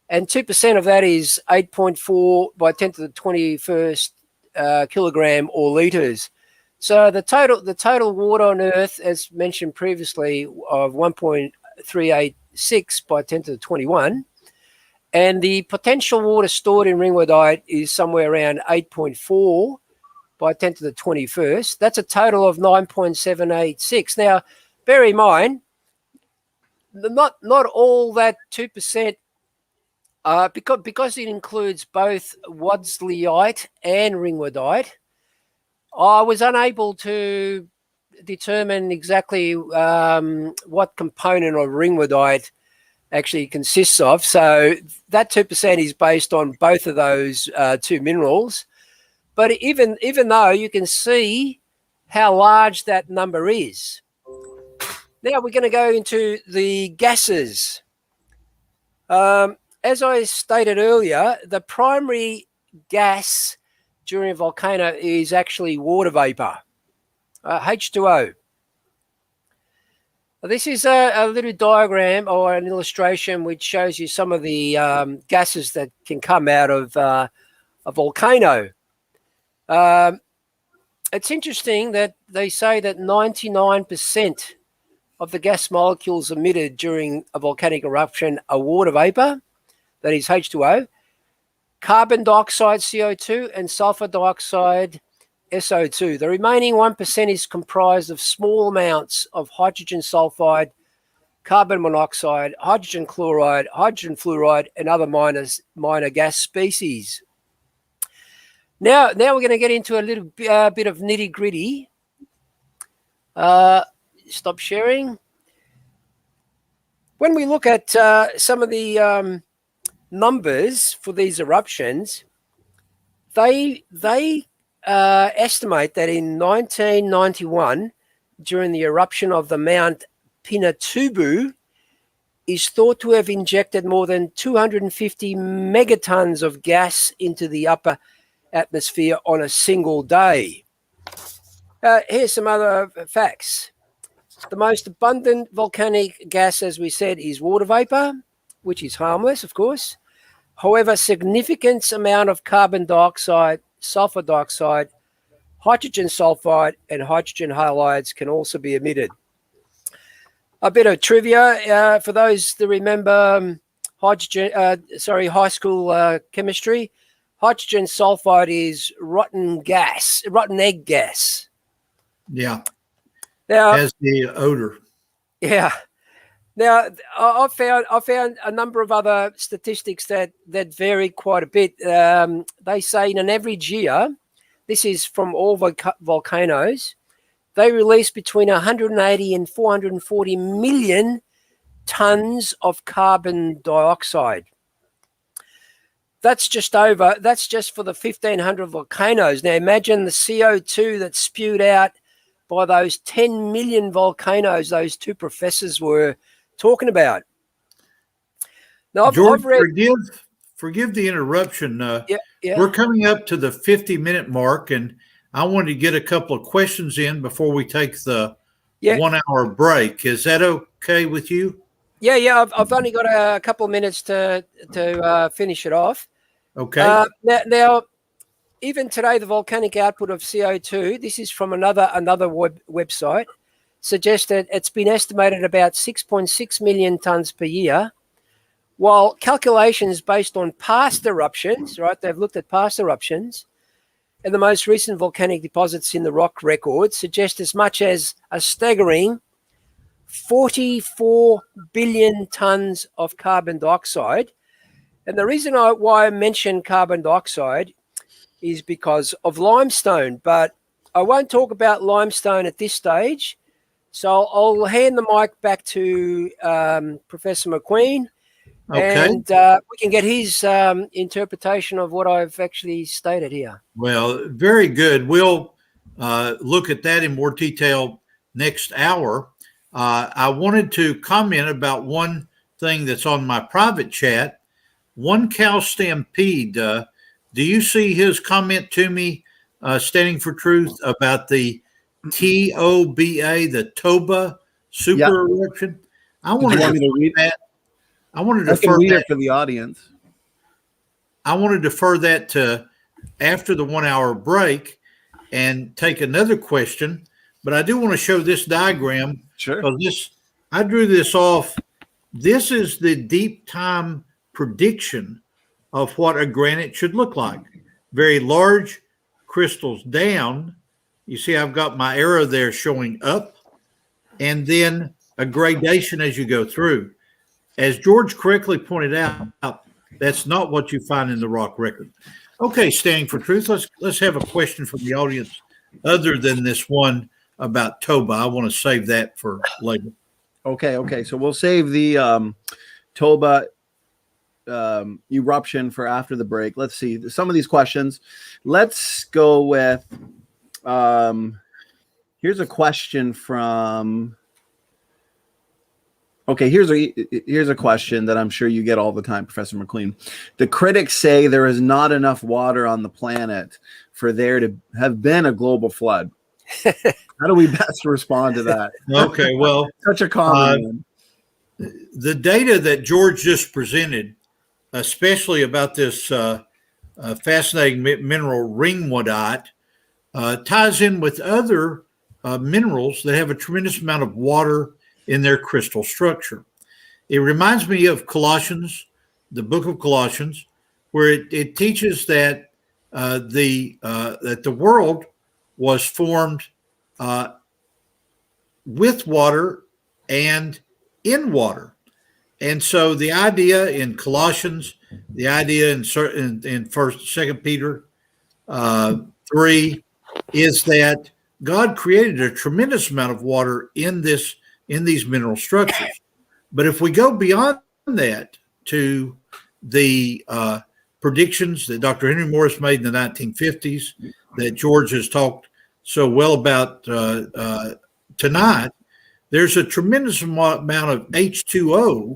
and 2% of that is 8.4 by 10 to the 21st kilogram or liters. So the total water on Earth, as mentioned previously, of 1.386 by 10 to the 21, and the potential water stored in ringwoodite is somewhere around 8.4 by 10 to the 21st. That's a total of 9.786. Now, bear in mind, not all that 2%, because it includes both wadzleite and ringwoodite, I was unable to determine exactly what component of ringwoodite actually consists of. So that 2% is based on both of those two minerals. But even though you can see how large that number is. Now we're going to go into the gases. As I stated earlier, the primary gas during a volcano is actually water vapor, H2O. This is a little diagram or an illustration which shows you some of the gases that can come out of a volcano. It's interesting that they say that 99% of the gas molecules emitted during a volcanic eruption are water vapor, that is H2O, carbon dioxide, CO2, and sulfur dioxide, SO2. The remaining 1% is comprised of small amounts of hydrogen sulfide, carbon monoxide, hydrogen chloride, hydrogen fluoride, and other minor gas species. Now we're going to get into a little bit of nitty gritty. Stop sharing. When we look at some of the numbers for these eruptions, they estimate that in 1991, during the eruption of the Mount Pinatubo, is thought to have injected more than 250 megatons of gas into the upper atmosphere on a single day. Here's some other facts. The most abundant volcanic gas, as we said, is water vapor, which is harmless, of course. However, significant amount of carbon dioxide, sulfur dioxide, hydrogen sulfide, and hydrogen halides can also be emitted. A bit of trivia for those that remember high school chemistry. Hydrogen sulfide is rotten egg gas. Yeah. Now, has the odor. Yeah. Now, I found a number of other statistics that vary quite a bit. They say in an average year, this is from all volcanoes, they release between 180 and 440 million tons of carbon dioxide. That's just for the 1,500 volcanoes. Now, imagine the CO2 that's spewed out by those 10 million volcanoes those two professors were talking about. Now, George, I've read, forgive the interruption. Yeah. We're coming up to the 50-minute mark, and I wanted to get a couple of questions in before we take the 1 hour break. Is that okay with you? Yeah. I've only got a couple of minutes to finish it off. Okay. Now, even today, the volcanic output of CO2, this is from another website, suggests that it's been estimated about 6.6 million tons per year, while calculations based on past eruptions, right, they've looked at past eruptions, and the most recent volcanic deposits in the rock record suggest as much as a staggering 44 billion tons of carbon dioxide. And the reason why I mention carbon dioxide is because of limestone, but I won't talk about limestone at this stage. So I'll hand the mic back to Professor McQueen, and we can get his interpretation of what I've actually stated here. Well, very good. We'll look at that in more detail next hour. I wanted to comment about one thing that's on my private chat. One Cow Stampede, do you see his comment to me, Standing for Truth, about the TOBA, the Toba super eruption? I wanted to read that. I wanted to defer that for the audience. I want to defer that to after the 1 hour break and take another question. But I do want to show this diagram. Sure. I drew this off. This is the deep time prediction of what a granite should look like. Very large crystals down. You see, I've got my arrow there showing up, and then a gradation as you go through. As George correctly pointed out, that's not what you find in the rock record. Okay, Standing for Truth, let's have a question from the audience other than this one about Toba. I want to save that for later. Okay. So we'll save the Toba eruption for after the break. Let's see some of these questions. Let's go with here's a question from Okay, here's a question that I'm sure you get all the time, Professor McQueen. The critics say there is not enough water on the planet for there to have been a global flood. How do we best respond to that? Okay, well, Such a common one. the data that George just presented, especially about this fascinating mineral ringwoodite, ties in with other minerals that have a tremendous amount of water in their crystal structure. It reminds me of Colossians, the book of Colossians, where it teaches that that the world was formed with water and in water. And so the idea in Colossians, the idea in First, Second Peter 3, is that God created a tremendous amount of water in these mineral structures. But if we go beyond that to the predictions that Dr. Henry Morris made in the 1950s, that George has talked so well about tonight, there's a tremendous amount of H2O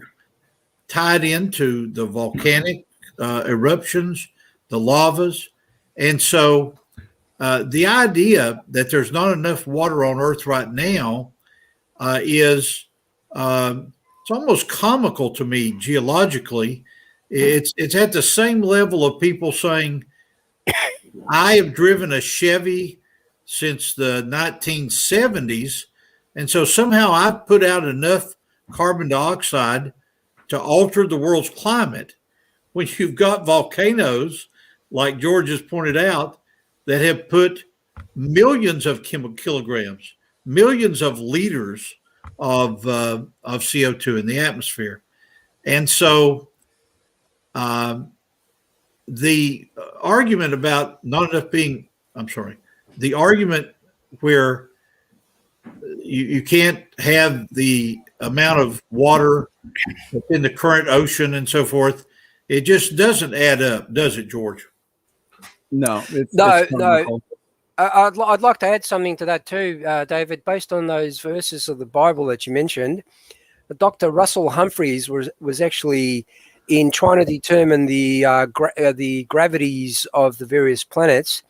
tied into the volcanic eruptions, the lavas. And so the idea that there's not enough water on Earth right now is it's almost comical to me geologically. It's at the same level of people saying, I have driven a Chevy since the 1970s, and so somehow I've put out enough carbon dioxide to alter the world's climate. When you've got volcanoes, like George has pointed out, that have put millions of kilograms, millions of liters of CO2 in the atmosphere. And so the argument about not enough being, the argument where you can't have the amount of water in the current ocean and so forth, it just doesn't add up, does it, George? No, no. I'd like to add something to that too, David. Based on those verses of the Bible that you mentioned, Dr. Russell Humphreys was actually in trying to determine the gravities of the various planets.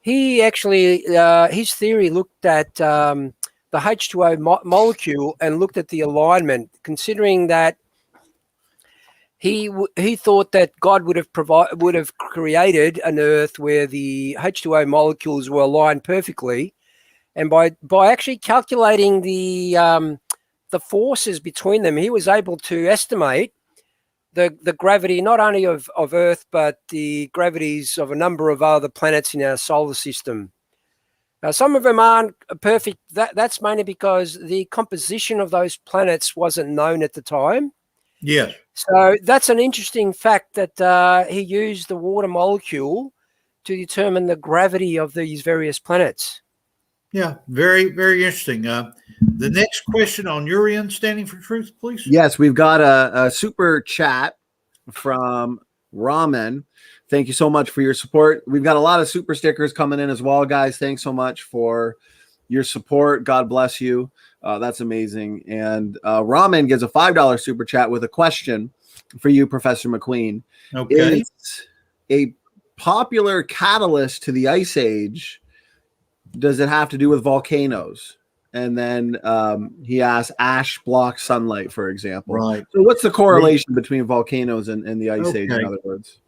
He actually his theory looked at the H2O molecule and looked at the alignment, considering that he thought that God would have created an Earth where the H2O molecules were aligned perfectly, and by actually calculating the forces between them, he was able to estimate the gravity not only of Earth but the gravities of a number of other planets in our solar system. Now, some of them aren't perfect. That's mainly because the composition of those planets wasn't known at the time. Yes. So that's an interesting fact that he used the water molecule to determine the gravity of these various planets. Yeah, very, very interesting. The next question on your end, Standing for Truth, please. Yes, we've got a super chat from Ramen. Thank you so much for your support. We've got a lot of super stickers coming in as well, guys. Thanks so much for your support. God bless you. That's amazing. And Ramen gives a $5 super chat with a question for you, Professor McQueen. Okay. Is a popular catalyst to the Ice Age, does it have to do with volcanoes? And then he asks, ash blocks sunlight, for example. Right. So what's the correlation between volcanoes and the Ice Age, in other words?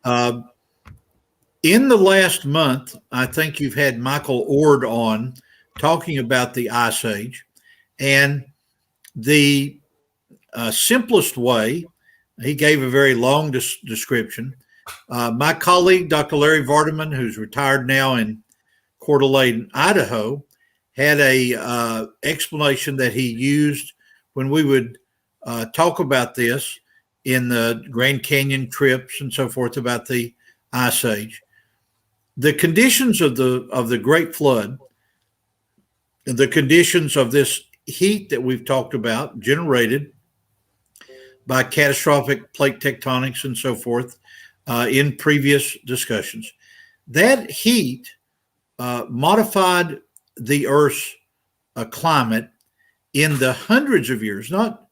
In the last month, I think you've had Michael Ord on talking about the Ice Age. And the simplest way, he gave a very long description. My colleague, Dr. Larry Vardaman, who's retired now in Coeur d'Alene, Idaho, had a explanation that he used when we would talk about this in the Grand Canyon trips and so forth about the Ice Age. The conditions of the Great Flood, the conditions of this heat that we've talked about, generated by catastrophic plate tectonics and so forth in previous discussions, that heat modified the Earth's climate in the hundreds of years, not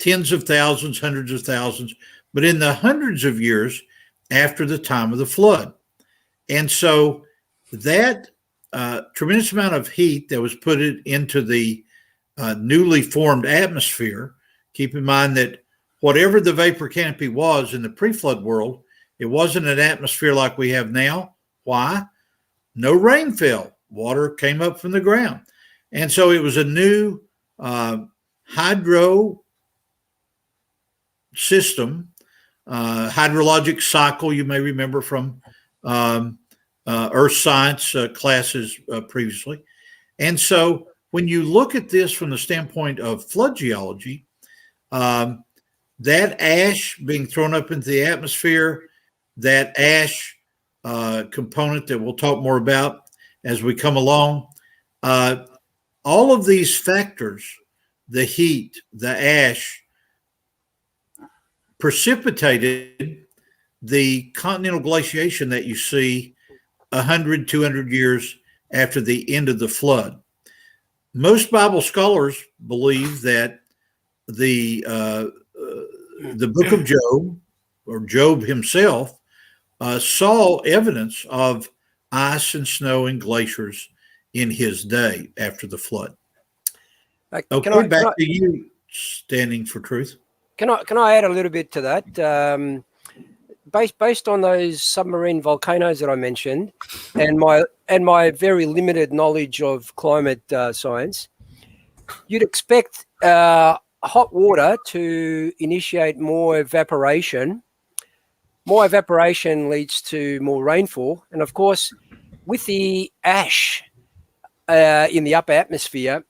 tens of thousands, hundreds of thousands, but in the hundreds of years after the time of the flood. And so that tremendous amount of heat that was put into the newly formed atmosphere, keep in mind that whatever the vapor canopy was in the pre-flood world, it wasn't an atmosphere like we have now. Why? No rain fell. Water came up from the ground. And so it was a new hydro system, hydrologic cycle, you may remember from earth science classes previously. And so when you look at this from the standpoint of flood geology, that ash being thrown up into the atmosphere, that ash component that we'll talk more about as we come along, all of these factors, the heat, the ash, precipitated the continental glaciation that you see 100, 200 years after the end of the flood. Most Bible scholars believe that the book of Job, or Job himself, saw evidence of ice and snow and glaciers in his day after the flood. Okay, back to you, Standing for Truth. Can I add a little bit to that? Based on those submarine volcanoes that I mentioned, and my very limited knowledge of climate science, you'd expect hot water to initiate more evaporation. More evaporation leads to more rainfall, and of course, with the ash in the upper atmosphere,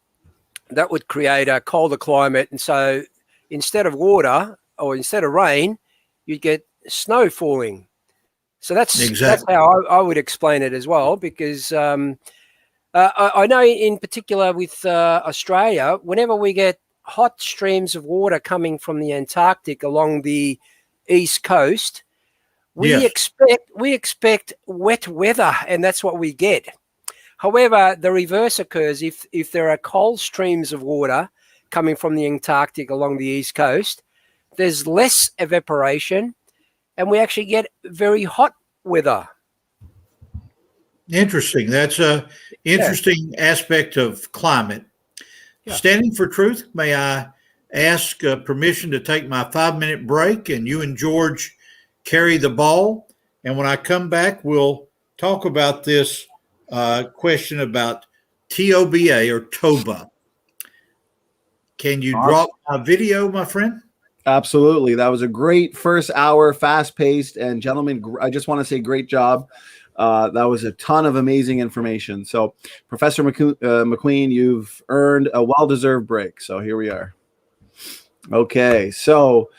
that would create a colder climate, and so instead of water or instead of rain, you'd get snow falling. So that's how I would explain it as well, because I know in particular with Australia, whenever we get hot streams of water coming from the Antarctic along the east coast, we expect wet weather, and that's what we get. However, the reverse occurs if there are cold streams of water coming from the Antarctic along the east coast. There's less evaporation, and we actually get very hot weather. Interesting. That's a interesting aspect of climate. Yeah. Standing for Truth, may I ask permission to take my 5-minute break, and you and George carry the ball. And when I come back, we'll talk about this question about TOBA or TOBA. Can you drop a video, my friend? Absolutely. That was a great first hour, fast-paced, and gentlemen, I just want to say great job. That was a ton of amazing information. So, Professor McQueen, you've earned a well-deserved break. So here we are. Okay. So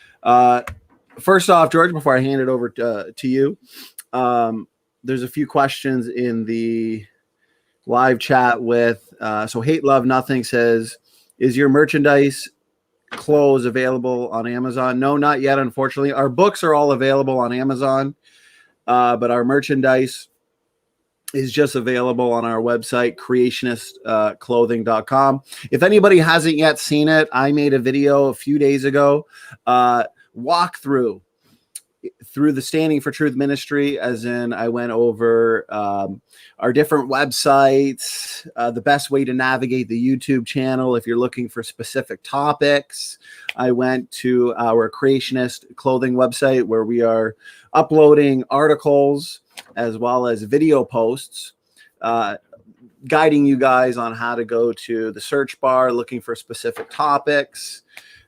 first off, George, before I hand it over to you, there's a few questions in the live chat with, so Hate Love Nothing says, is your merchandise clothes available on Amazon? No, not yet, unfortunately. Our books are all available on Amazon, but our merchandise is just available on our website, creationistclothing.com. If anybody hasn't yet seen it, I made a video a few days ago, walk through the Standing for Truth ministry, as in I went over our different websites, the best way to navigate the YouTube channel if you're looking for specific topics. I went to our Creationist Clothing website where we are uploading articles as well as video posts, guiding you guys on how to go to the search bar looking for specific topics.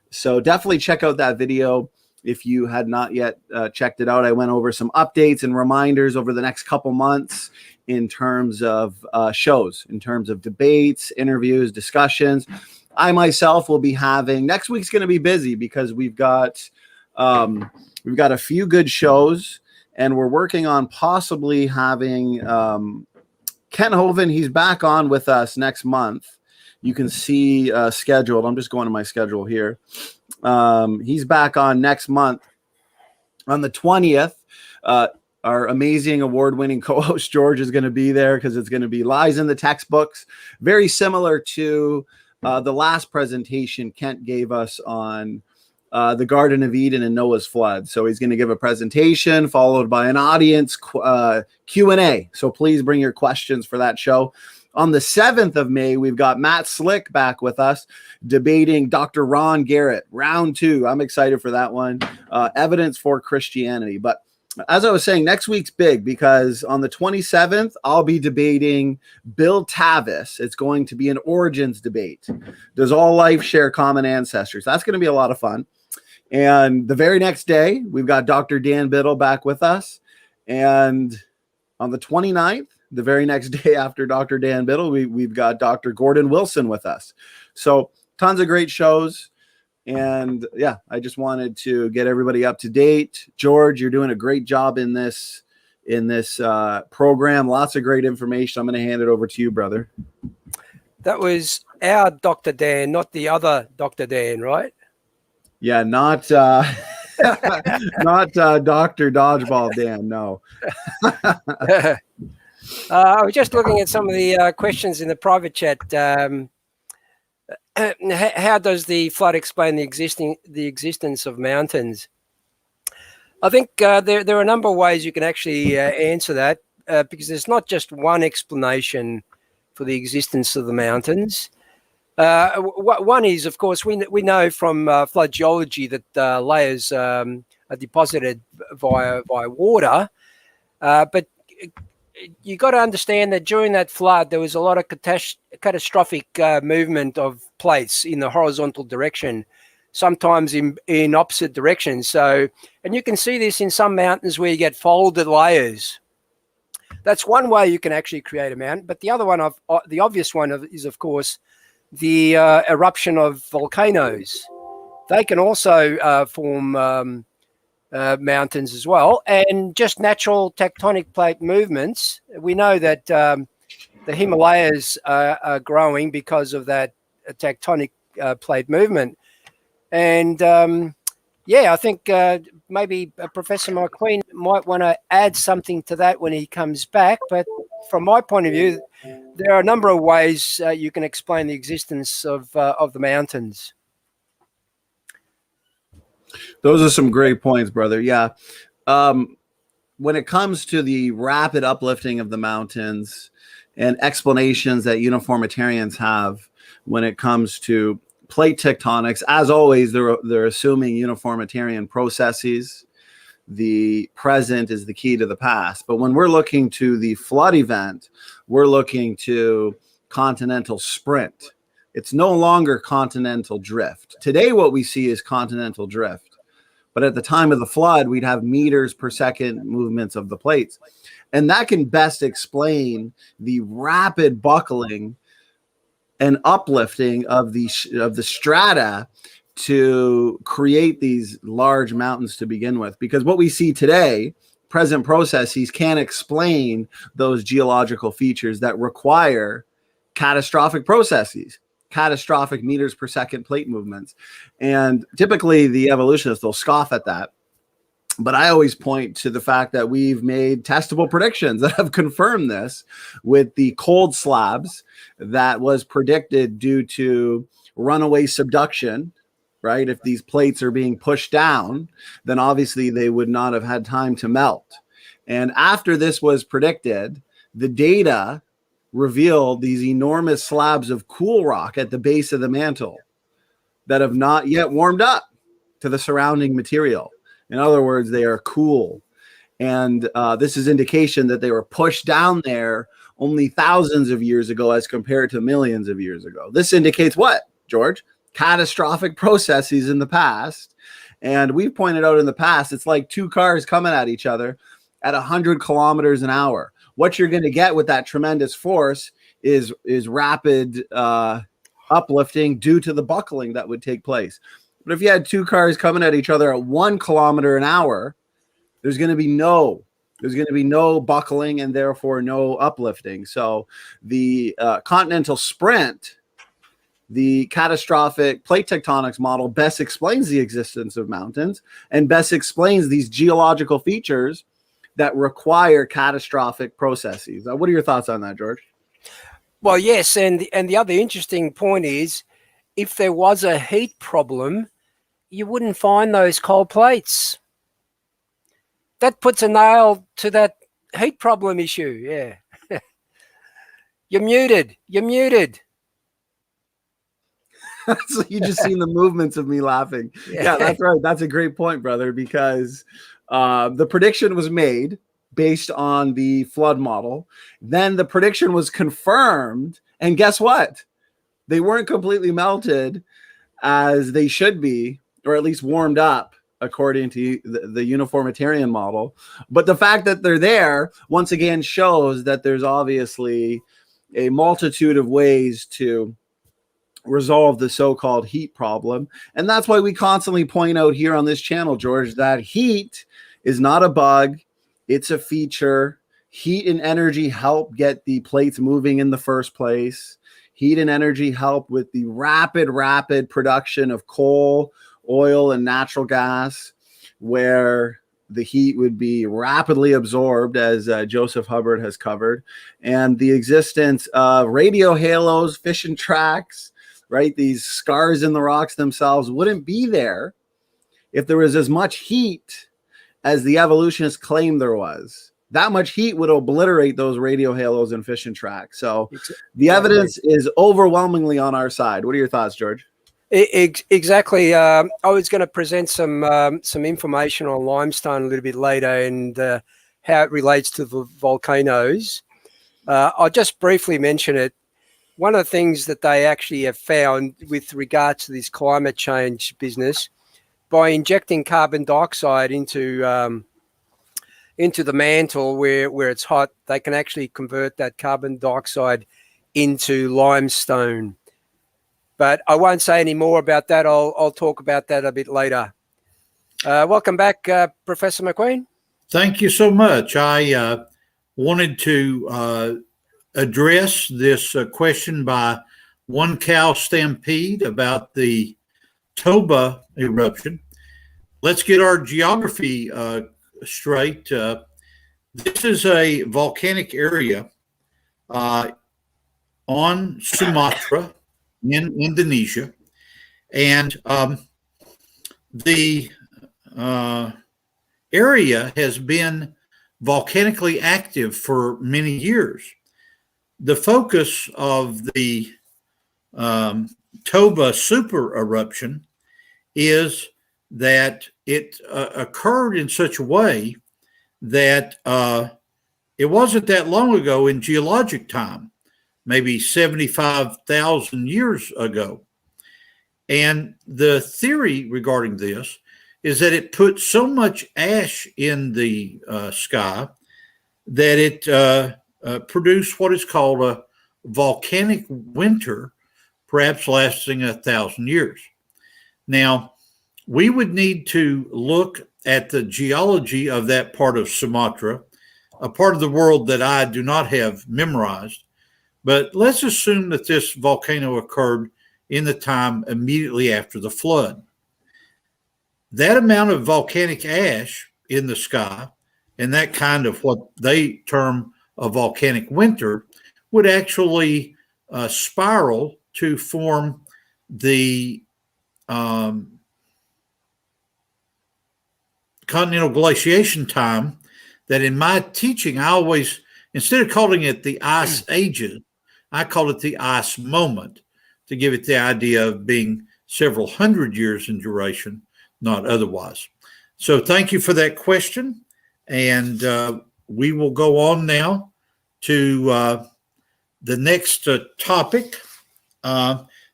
So definitely check out that video if you had not yet checked it out. I went over some updates and reminders over the next couple months in terms of shows, in terms of debates, interviews, discussions. I myself will be having, next week's going to be busy because we've got a few good shows, and we're working on possibly having Ken Hovind. He's back on with us next month. You can see scheduled. I'm just going to my schedule here. He's back on next month on the 20th. Our amazing award-winning co-host George is going to be there because it's going to be Lies in the Textbooks, very similar to the last presentation Kent gave us on the Garden of Eden and Noah's flood. So he's going to give a presentation followed by an audience Q&A. So please bring your questions for that show. On the 7th of May, we've got Matt Slick back with us debating Dr. Ron Garrett, round 2. I'm excited for that one. Evidence for Christianity. But as I was saying, next week's big because on the 27th, I'll be debating Bill Tavis. It's going to be an origins debate. Does all life share common ancestors? That's going to be a lot of fun. And the very next day, we've got Dr. Dan Biddle back with us. And on the 29th, the very next day after Dr. Dan Biddle, we've got Dr. Gordon Wilson with us. So tons of great shows. And yeah, I just wanted to get everybody up to date. George, you're doing a great job in this program. Lots of great information. I'm going to hand it over to you, brother. That was our Dr. Dan, not the other Dr. Dan, right? Yeah, not not Dr. Dodgeball Dan, no. I was just looking at some of the questions in the private chat. How does the flood explain the existence of mountains? I think there are a number of ways you can actually answer that because there's not just one explanation for the existence of the mountains. One is, of course, we know from flood geology that layers are deposited via water, but you got to understand that during that flood, there was a lot of catastrophic movement of plates in the horizontal direction, sometimes in opposite directions. So, and you can see this in some mountains where you get folded layers. That's one way you can actually create a mountain. But the other one, the obvious one, is, of course, the eruption of volcanoes. They can also form mountains as well, and just natural tectonic plate movements. We know that the Himalayas are growing because of that tectonic plate movement. And yeah, I think maybe Professor McQueen might want to add something to that when he comes back. But from my point of view, there are a number of ways you can explain the existence of the mountains. Those are some great points, brother. Yeah. When it comes to the rapid uplifting of the mountains and explanations that uniformitarians have when it comes to plate tectonics, as always, they're assuming uniformitarian processes. The present is the key to the past. But when we're looking to the flood event, we're looking to continental sprint. It's no longer continental drift. Today, what we see is continental drift. But at the time of the flood, we'd have meters per second movements of the plates. And that can best explain the rapid buckling and uplifting of the strata to create these large mountains to begin with. Because what we see today, present processes, can't explain those geological features that require catastrophic processes, catastrophic meters per second plate movements. And typically the evolutionists will scoff at that. But I always point to the fact that we've made testable predictions that have confirmed this with the cold slabs that was predicted due to runaway subduction, right? If these plates are being pushed down, then obviously they would not have had time to melt. And after this was predicted, the data revealed these enormous slabs of cool rock at the base of the mantle that have not yet warmed up to the surrounding material. In other words, they are cool. And this is indication that they were pushed down there only thousands of years ago as compared to millions of years ago. This indicates what, George? Catastrophic processes in the past. And we've pointed out in the past, it's like two cars coming at each other at 100 kilometers an hour. What you're going to get with that tremendous force is rapid uplifting due to the buckling that would take place. But if you had two cars coming at each other at 1 kilometer an hour, there's going to be no buckling and therefore no uplifting. So the continental sprint, the catastrophic plate tectonics model, best explains the existence of mountains and best explains these geological features that require catastrophic processes. What are your thoughts on that, George? Well, yes, and the other interesting point is, if there was a heat problem you wouldn't find those cold plates. That puts a nail to that heat problem issue. Yeah. You're muted. You're muted. So you just seen the movements of me laughing. Yeah, that's right. That's a great point, brother, because the prediction was made based on the flood model. Then the prediction was confirmed. And guess what? They weren't completely melted as they should be, or at least warmed up according to the uniformitarian model. But the fact that they're there, once again, shows that there's obviously a multitude of ways to resolve the so-called heat problem. And that's why we constantly point out here on this channel, George, that heat is not a bug, it's a feature. Heat and energy help get the plates moving in the first place. Heat and energy help with the rapid production of coal, oil, and natural gas, where the heat would be rapidly absorbed, as Joseph Hubbard has covered. And the existence of radio halos, fishing tracks, right? These scars in the rocks themselves wouldn't be there if there was as much heat as the evolutionists claimed there was. That much heat would obliterate those radio halos and fishing tracks. So the evidence is overwhelmingly on our side. What are your thoughts, George? Exactly. I was going to present some information on limestone a little bit later and how it relates to the volcanoes. I'll just briefly mention it. One of the things that they actually have found with regards to this climate change business, by injecting carbon dioxide into the mantle where it's hot, they can actually convert that carbon dioxide into limestone. But I won't say any more about that. I'll talk about that a bit later. Welcome back, Professor McQueen. Thank you so much. I wanted to address this question by One Cow Stampede about the Toba eruption. Let's get our geography straight. This is a volcanic area on Sumatra in Indonesia, and the area has been volcanically active for many years. The focus of the Toba super eruption is that it occurred in such a way that it wasn't that long ago in geologic time, maybe 75,000 years ago. And the theory regarding this is that it put so much ash in the sky that it produced what is called a volcanic winter, perhaps lasting 1,000 years. Now, we would need to look at the geology of that part of Sumatra, a part of the world that I do not have memorized. But let's assume that this volcano occurred in the time immediately after the flood. That amount of volcanic ash in the sky and that kind of what they term a volcanic winter would actually spiral to form the continental glaciation time that in my teaching, I always, instead of calling it the ice ages, I call it the ice moment to give it the idea of being several hundred years in duration, not otherwise. So thank you for that question. And we will go on now to the next topic.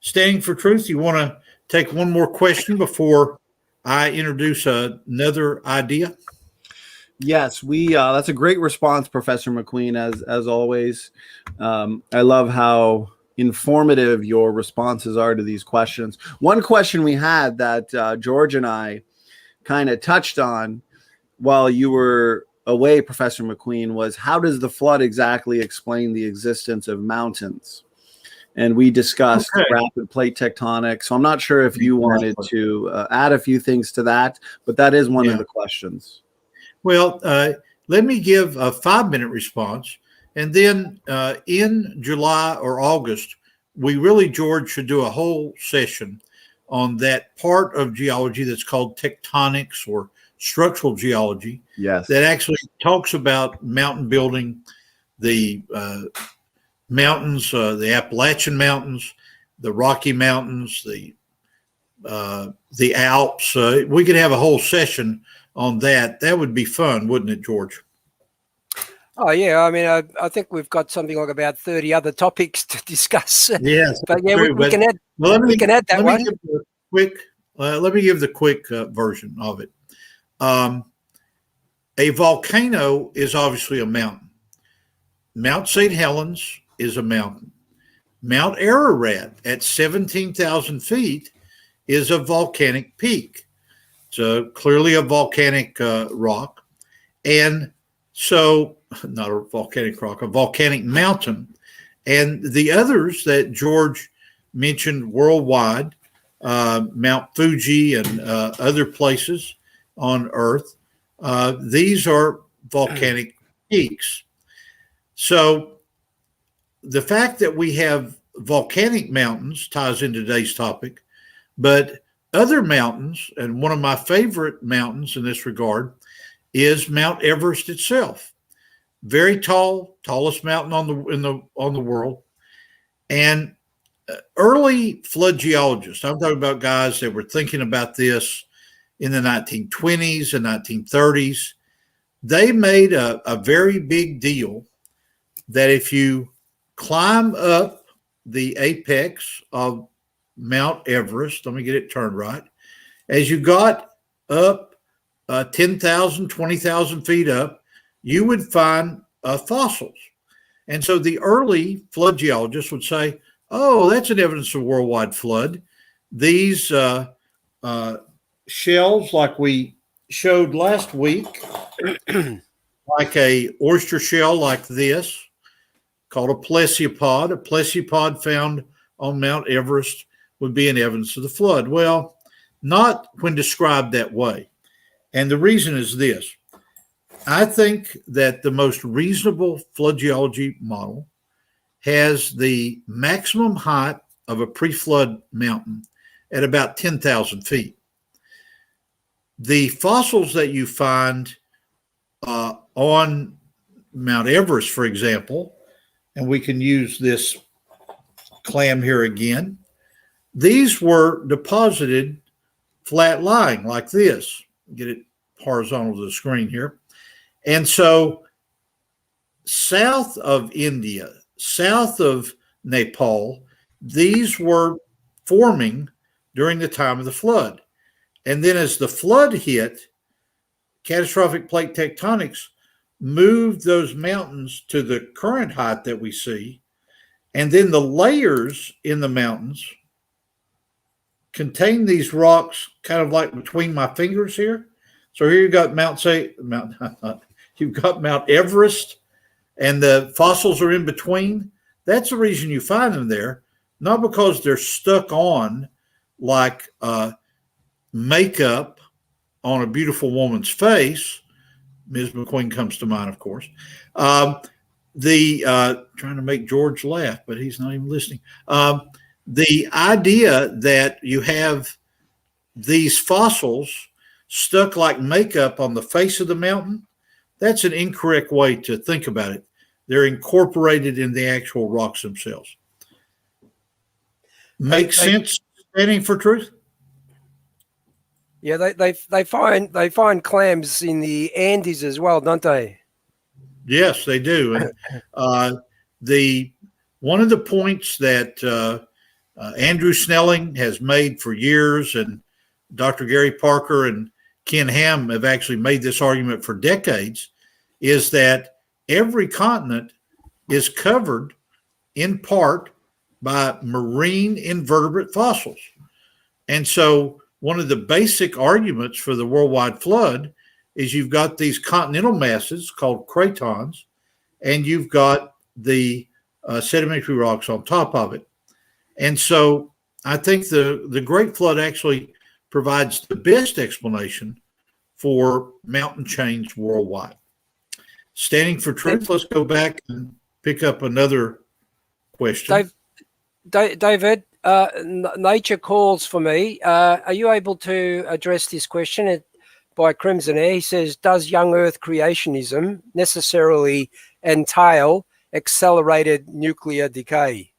Standing for Truth, you want to take one more question before I introduce another idea? Yes, that's a great response, Professor McQueen, as always. I love how informative your responses are to these questions. One question we had that George and I kind of touched on while you were away, Professor McQueen, was how does the flood exactly explain the existence of mountains? And we discussed rapid plate tectonics. So I'm not sure if you wanted to add a few things to that, but that is one of the questions. Well, let me give a 5-minute response. And then in July or August, we really, George, should do a whole session on that part of geology that's called tectonics or structural geology. Yes. That actually talks about mountain building, the mountains, the Appalachian Mountains, the Rocky Mountains, the Alps. We could have a whole session on that. That would be fun, wouldn't it, George? Oh yeah, I mean, I think we've got something like about 30 other topics to discuss. Yes, but yeah, true, we can add. Well, we can add that one. Let me give the quick version of it. A volcano is obviously a mountain. Mount St. Helens is a mountain. Mount Ararat at 17,000 feet is a volcanic peak. So clearly a volcanic rock. And so, not a volcanic rock, a volcanic mountain. And the others that George mentioned worldwide, Mount Fuji and other places on Earth, these are volcanic peaks. So the fact that we have volcanic mountains ties into today's topic, but other mountains, and one of my favorite mountains in this regard is Mount Everest itself. Very tall, tallest mountain on the world. And early flood geologists, I'm talking about guys that were thinking about this in the 1920s and 1930s, they made a very big deal that if you climb up the apex of Mount Everest, let me get it turned right, as you got up 10,000, 20,000 feet up, you would find fossils. And so the early flood geologists would say, oh, that's an evidence of worldwide flood. These shells, like we showed last week, like a oyster shell like this, called a plesiopod found on Mount Everest would be an evidence of the flood. Well, not when described that way. And the reason is this. I think that the most reasonable flood geology model has the maximum height of a pre-flood mountain at about 10,000 feet. The fossils that you find on Mount Everest, for example, and we can use this clam here again, these were deposited flat lying like this. Get it horizontal to the screen here. And so south of India, south of Nepal, these were forming during the time of the flood. And then as the flood hit, catastrophic plate tectonics moved those mountains to the current height that we see. And then the layers in the mountains contain these rocks kind of like between my fingers here. So here you've got you've got Mount Everest, and the fossils are in between. That's the reason you find them there, not because they're stuck on like makeup on a beautiful woman's face. Ms. McQueen comes to mind, of course. Trying to make George laugh, but he's not even listening. The idea that you have these fossils stuck like makeup on the face of the mountain, that's an incorrect way to think about it. They're incorporated in the actual rocks themselves. Make sense, standing for truth? Yeah, they find clams in the Andes as well, don't they? Yes, they do. And one of the points that Andrew Snelling has made for years, and Dr. Gary Parker and Ken Ham have actually made this argument for decades, is that every continent is covered in part by marine invertebrate fossils. And so one of the basic arguments for the worldwide flood is you've got these continental masses called cratons, and you've got the sedimentary rocks on top of it. And so I think the Great Flood actually provides the best explanation for mountain chains worldwide. Standing for truth, let's go back and pick up another question. David, nature calls for me. Are you able to address this question by Crimson Air? He says, does young Earth creationism necessarily entail accelerated nuclear decay?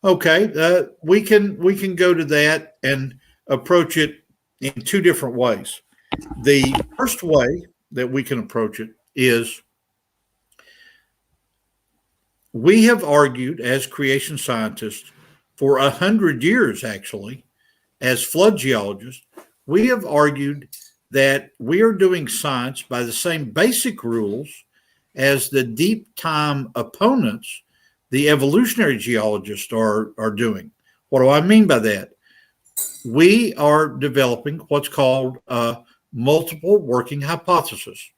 Okay, we can go to that and approach it in two different ways. The first way that we can approach it is we have argued as creation scientists for 100 years, actually, as flood geologists, we have argued that we are doing science by the same basic rules as the deep time opponents, the evolutionary geologists, are doing. What do I mean by that? We are developing what's called a multiple working hypothesis.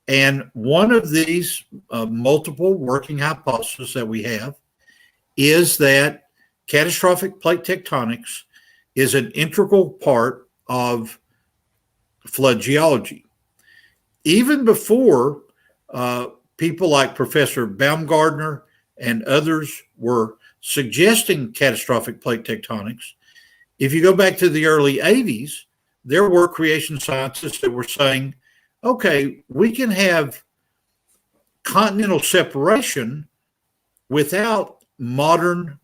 And one of these multiple working hypotheses that we have is that catastrophic plate tectonics is an integral part of flood geology. Even before people like Professor Baumgartner and others were suggesting catastrophic plate tectonics, if you go back to the early 80s, there were creation scientists that were saying, okay, we can have continental separation without modern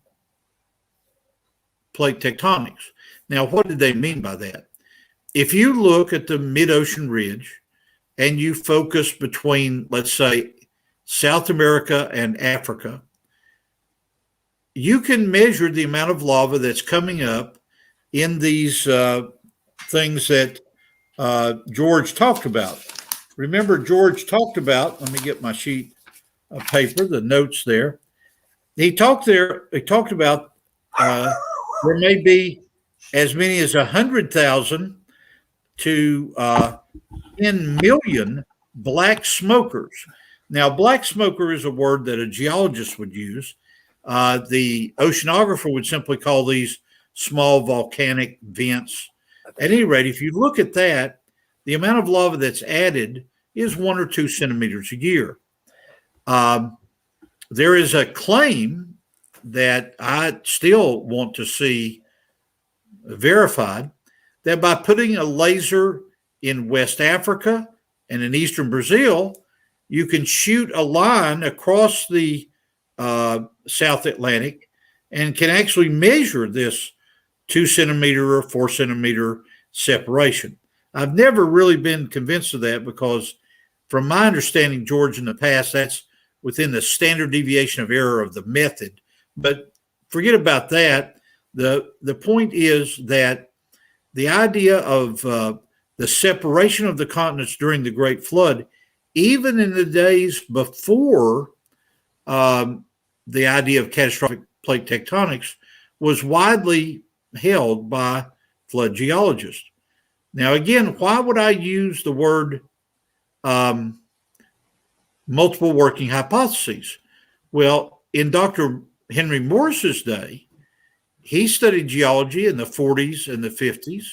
plate tectonics. Now, what did they mean by that? If you look at the mid-ocean ridge and you focus between, let's say, South America and Africa, you can measure the amount of lava that's coming up in these things that George talked about. Remember, George talked about, let me get my sheet of paper, the notes there. He talked about there may be as many as 100,000 to 10 million black smokers. Now, black smoker is a word that a geologist would use. The oceanographer would simply call these small volcanic vents. At any rate, if you look at that, the amount of lava that's added is 1 or 2 centimeters a year. There is a claim that I still want to see verified that by putting a laser in West Africa and in Eastern Brazil, you can shoot a line across the South Atlantic and can actually measure this 2 centimeter or 4 centimeter separation. I've never really been convinced of that because from my understanding, George, in the past, that's within the standard deviation of error of the method. But forget about that. The point is that the idea of the separation of the continents during the Great Flood, even in the days before the idea of catastrophic plate tectonics, was widely held by flood geologists. Now, again, why would I use the word multiple working hypotheses? Well, in Dr. Henry Morris's day, he studied geology in the 40s and the 50s.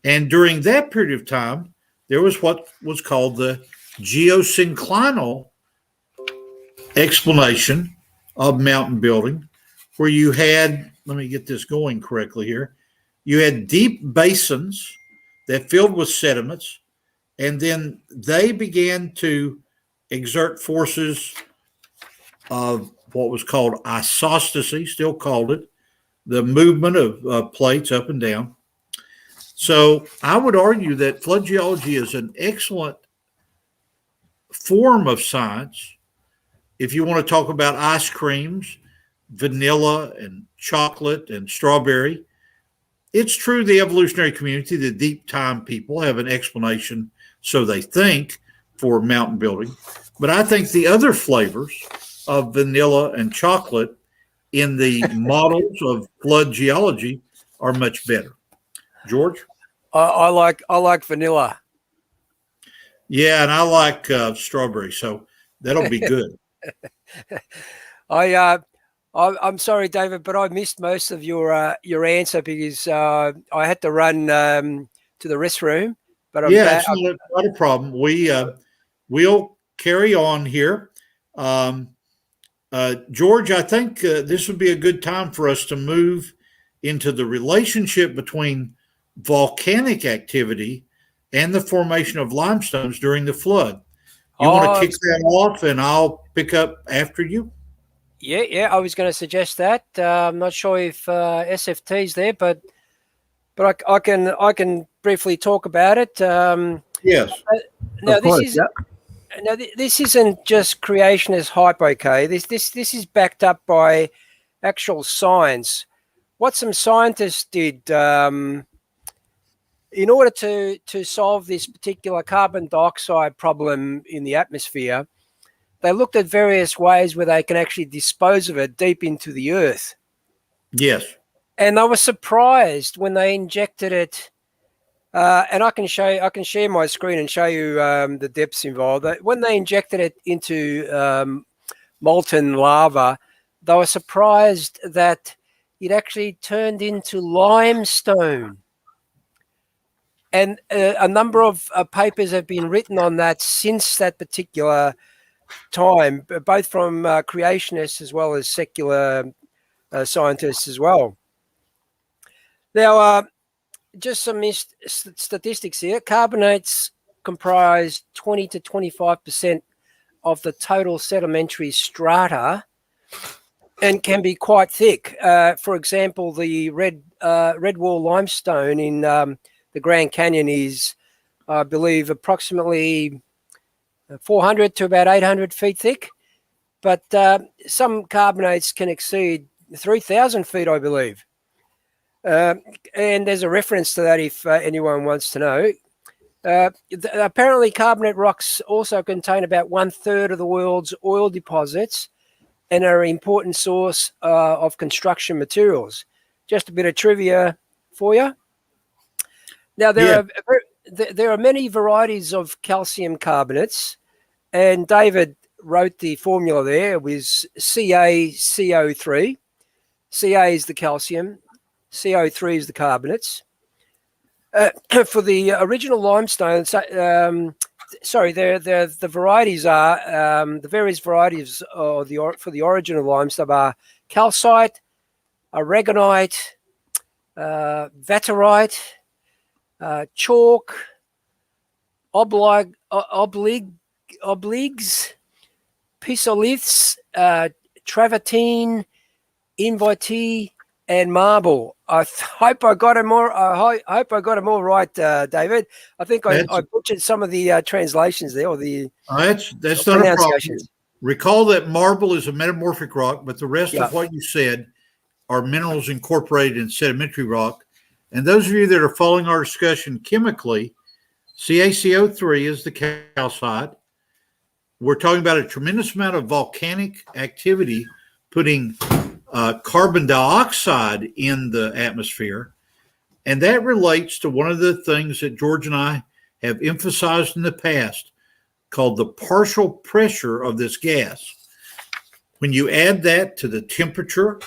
And during that period of time, there was what was called the geosynclinal explanation of mountain building, where you had, let me get this going correctly here, you had deep basins that filled with sediments, and then they began to exert forces of what was called isostasy, still called it, the movement of plates up and down. So I would argue that flood geology is an excellent form of science. If you want to talk about ice creams, vanilla and chocolate and strawberry, it's true the evolutionary community, the deep time people, have an explanation, so they think, for mountain building. But I think the other flavors of vanilla and chocolate in the models of flood geology are much better. George? I like vanilla. Yeah, and I like strawberry, so that'll be good. I'm sorry, David, but I missed most of your answer because I had to run to the restroom. But it's not a problem. We'll carry on here. George, I think this would be a good time for us to move into the relationship between volcanic activity and the formation of limestones during the flood. You want to Oh, kick that off, and I'll pick up after you? yeah. I was going to suggest that. I'm not sure if SFT's there, but I can briefly talk about it. Yes. Now Of course, yeah. this isn't just creationist hype, okay? This is backed up by actual science. What some scientists did in order to solve this particular carbon dioxide problem in the atmosphere, they looked at various ways where they can actually dispose of it deep into the earth. Yes. And they were surprised when they injected it. And I can share my screen and show you the depths involved. When they injected it into molten lava, they were surprised that it actually turned into limestone. And a number of papers have been written on that since that particular time, both from creationists as well as secular scientists as well. Now, just some statistics here. Carbonates comprise 20 to 25% of the total sedimentary strata and can be quite thick. For example, the red wall limestone in the Grand Canyon is, I believe, approximately 400 to about 800 feet thick. But some carbonates can exceed 3,000 feet, I believe. And there's a reference to that if anyone wants to know. Apparently, carbonate rocks also contain about 1/3 of the world's oil deposits and are an important source of construction materials. Just a bit of trivia for you. Now, there are many varieties of calcium carbonates, and David wrote the formula there. It was CaCO3. Ca is the calcium. CO3 is the carbonates. For the original limestone, the varieties are the various varieties for the original limestone are calcite, aragonite, vaterite, chalk, obligs, pisoliths, travertine, invite, and marble. I hope I got them all. I hope I got them all right, David. I think I butchered some of the translations there, or the that's not a problem. Recall that marble is a metamorphic rock, but the rest of what you said are minerals incorporated in sedimentary rock. And those of you that are following our discussion chemically, CaCO3 is the calcite. We're talking about a tremendous amount of volcanic activity putting carbon dioxide in the atmosphere. And that relates to one of the things that George and I have emphasized in the past called the partial pressure of this gas. When you add that to the temperature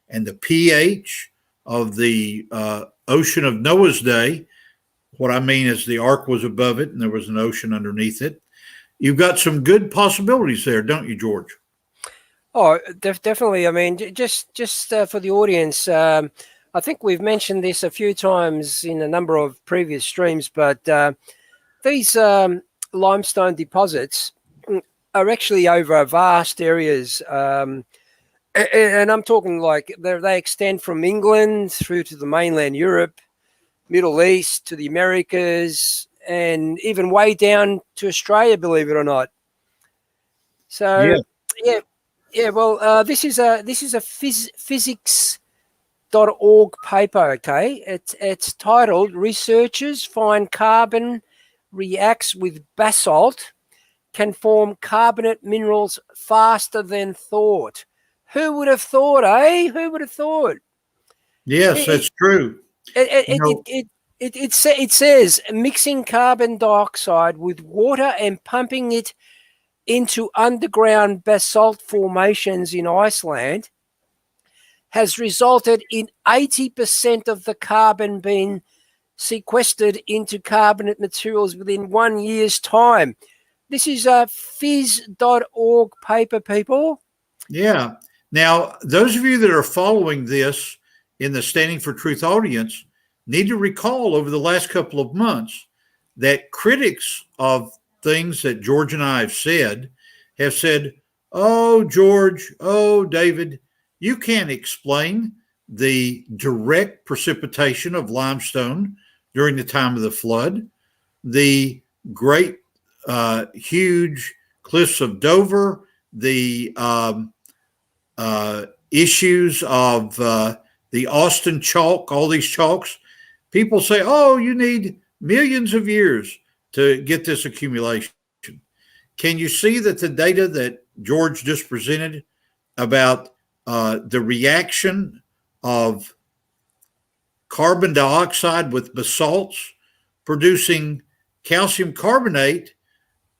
and the pH of the ocean of Noah's day, what I mean is the ark was above it and there was an ocean underneath it, you've got some good possibilities there, don't you, George? Oh, definitely. I mean, just for the audience, I think we've mentioned this a few times in a number of previous streams, but these limestone deposits are actually over vast areas, and I'm talking like they extend from England through to the mainland Europe, Middle East, to the Americas, and even way down to Australia, believe it or not. So, yeah. Yeah, well, this is a physics.org paper, okay? It's titled "Researchers Find Carbon Reacts with Basalt Can Form Carbonate Minerals Faster Than Thought." Who would have thought, eh? Who would have thought? Yes, that's true. It says mixing carbon dioxide with water and pumping it into underground basalt formations in Iceland has resulted in 80% of the carbon being sequestered into carbonate materials within 1 year's time. This is a phys.org paper, people. Yeah. Now, those of you that are following this in the Standing for Truth audience need to recall over the last couple of months that critics of things that George and I have said, oh, George, oh, David, you can't explain the direct precipitation of limestone during the time of the flood, the great, huge cliffs of Dover, the issues of the Austin chalk, all these chalks. People say, oh, you need millions of years to get this accumulation. Can you see that the data that George just presented about the reaction of carbon dioxide with basalts producing calcium carbonate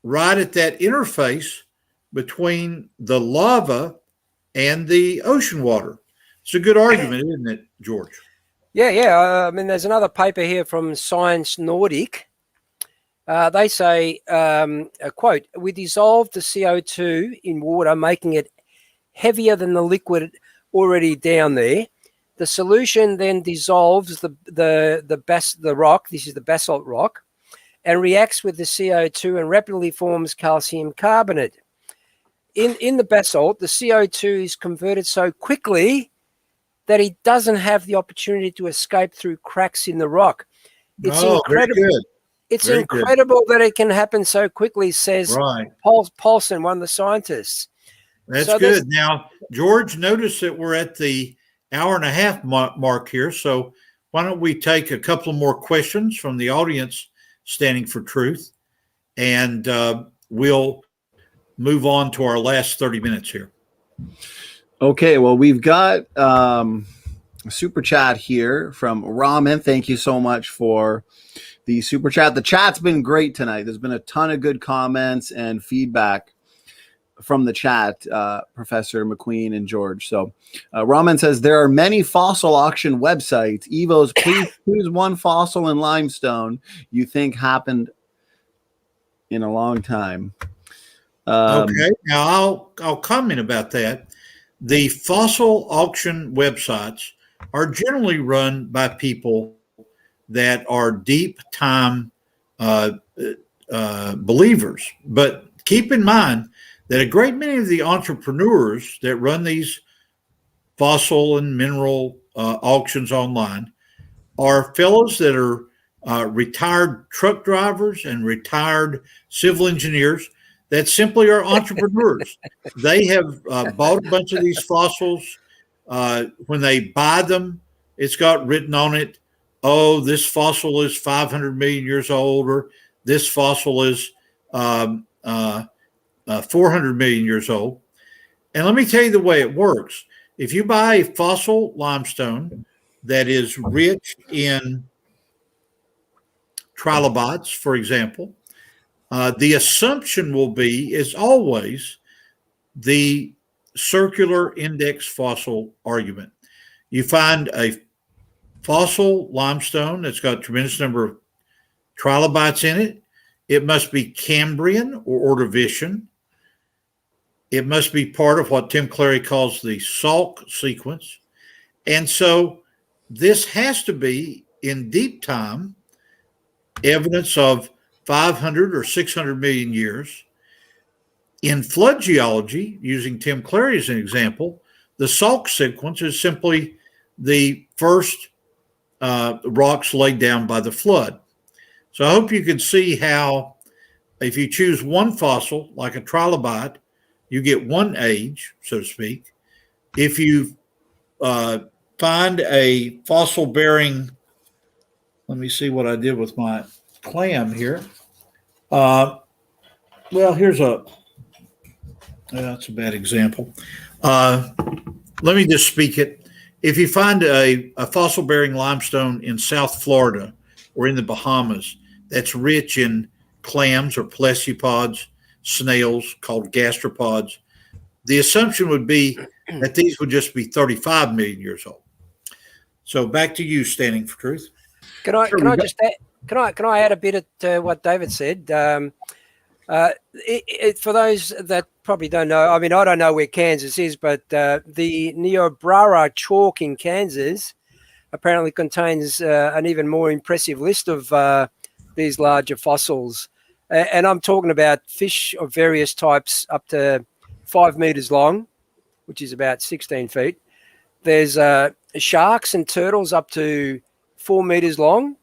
right at that interface between the lava and the ocean water? It's a good argument, isn't it, George? Yeah. I mean, there's another paper here from Science Nordic. They say, a quote, we dissolved the CO2 in water, making it heavier than the liquid already down there. The solution then dissolves the rock, this is the basalt rock, and reacts with the CO2 and rapidly forms calcium carbonate. In the basalt, the CO2 is converted so quickly that it doesn't have the opportunity to escape through cracks in the rock. It's incredible. Very good. It's Very incredible that it can happen so quickly, says right. Paulson, one of the scientists. That's so good. Now, George, notice that we're at the hour-and-a-half mark here. So why don't we take a couple more questions from the audience Standing for Truth, and we'll move on to our last 30 minutes here. Okay, well, we've got a super chat here from Ramen. Thank you so much for the super chat. The chat's been great tonight. There's been a ton of good comments and feedback from the chat, Professor McQueen and George. So Ramen says, there are many fossil auction websites. Evos, please choose one fossil in limestone you think happened in a long time. Okay, now I'll comment about that. The fossil auction websites are generally run by people that are deep time believers. But keep in mind that a great many of the entrepreneurs that run these fossil and mineral auctions online are fellows that are retired truck drivers and retired civil engineers that simply are entrepreneurs. They have bought a bunch of these fossils. When they buy them, it's got written on it, oh, this fossil is 500 million years old, or this fossil is 400 million years old. And let me tell you the way it works. If you buy a fossil limestone that is rich in trilobites, for example, the assumption will be, is always, the circular index fossil argument. You find a fossil limestone that's got a tremendous number of trilobites in it. It must be Cambrian or Ordovician. It must be part of what Tim Clary calls the Salk sequence. And so this has to be, in deep time, evidence of 500 or 600 million years. In flood geology, using Tim Clary as an example, the Salk sequence is simply the first rocks laid down by the flood. So I hope you can see how, if you choose one fossil, like a trilobite, you get one age, so to speak. If you find a fossil bearing, let me see what I did with my clam here. Well, here's that's a bad example. Let me just speak it. If you find a fossil bearing limestone in South Florida or in the Bahamas that's rich in clams or plesiopods, snails called gastropods, the assumption would be that these would just be 35 million years old. So back to you, Standing for Truth. Can I add a bit to what David said? For those that probably don't know, I mean, I don't know where Kansas is, but the Niobrara chalk in Kansas apparently contains an even more impressive list of these larger fossils. And I'm talking about fish of various types up to 5 meters long, which is about 16 feet. There's sharks and turtles up to 4 meters long,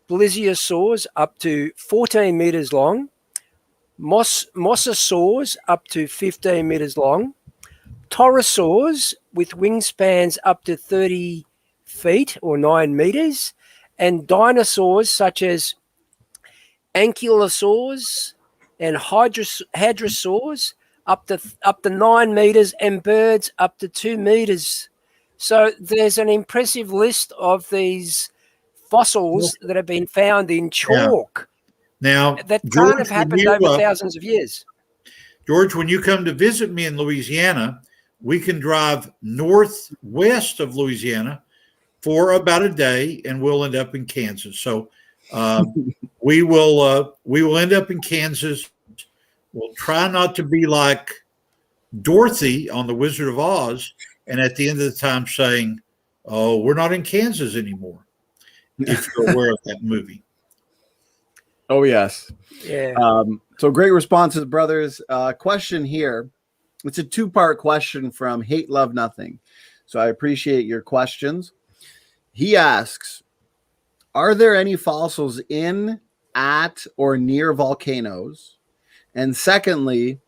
plesiosaurs up to 14 meters long, mosasaurs up to 15 meters long, pterosaurs with wingspans up to 30 feet or 9 meters, and dinosaurs such as ankylosaurs and hadrosaurs up to 9 meters, and birds up to 2 meters. So there's an impressive list of these fossils that have been found in chalk. Now, that George, can't have happened over thousands of years. George, when you come to visit me in Louisiana, we can drive northwest of Louisiana for about a day, and we'll end up in Kansas. So we will end up in Kansas. We'll try not to be like Dorothy on The Wizard of Oz, and at the end of the time saying, "Oh, we're not in Kansas anymore." If you're aware of that movie. Oh, yes. Yeah. So great responses, brothers. Question here. It's a two-part question from Hate Love Nothing. So I appreciate your questions. He asks, are there any fossils in, at, or near volcanoes? And secondly,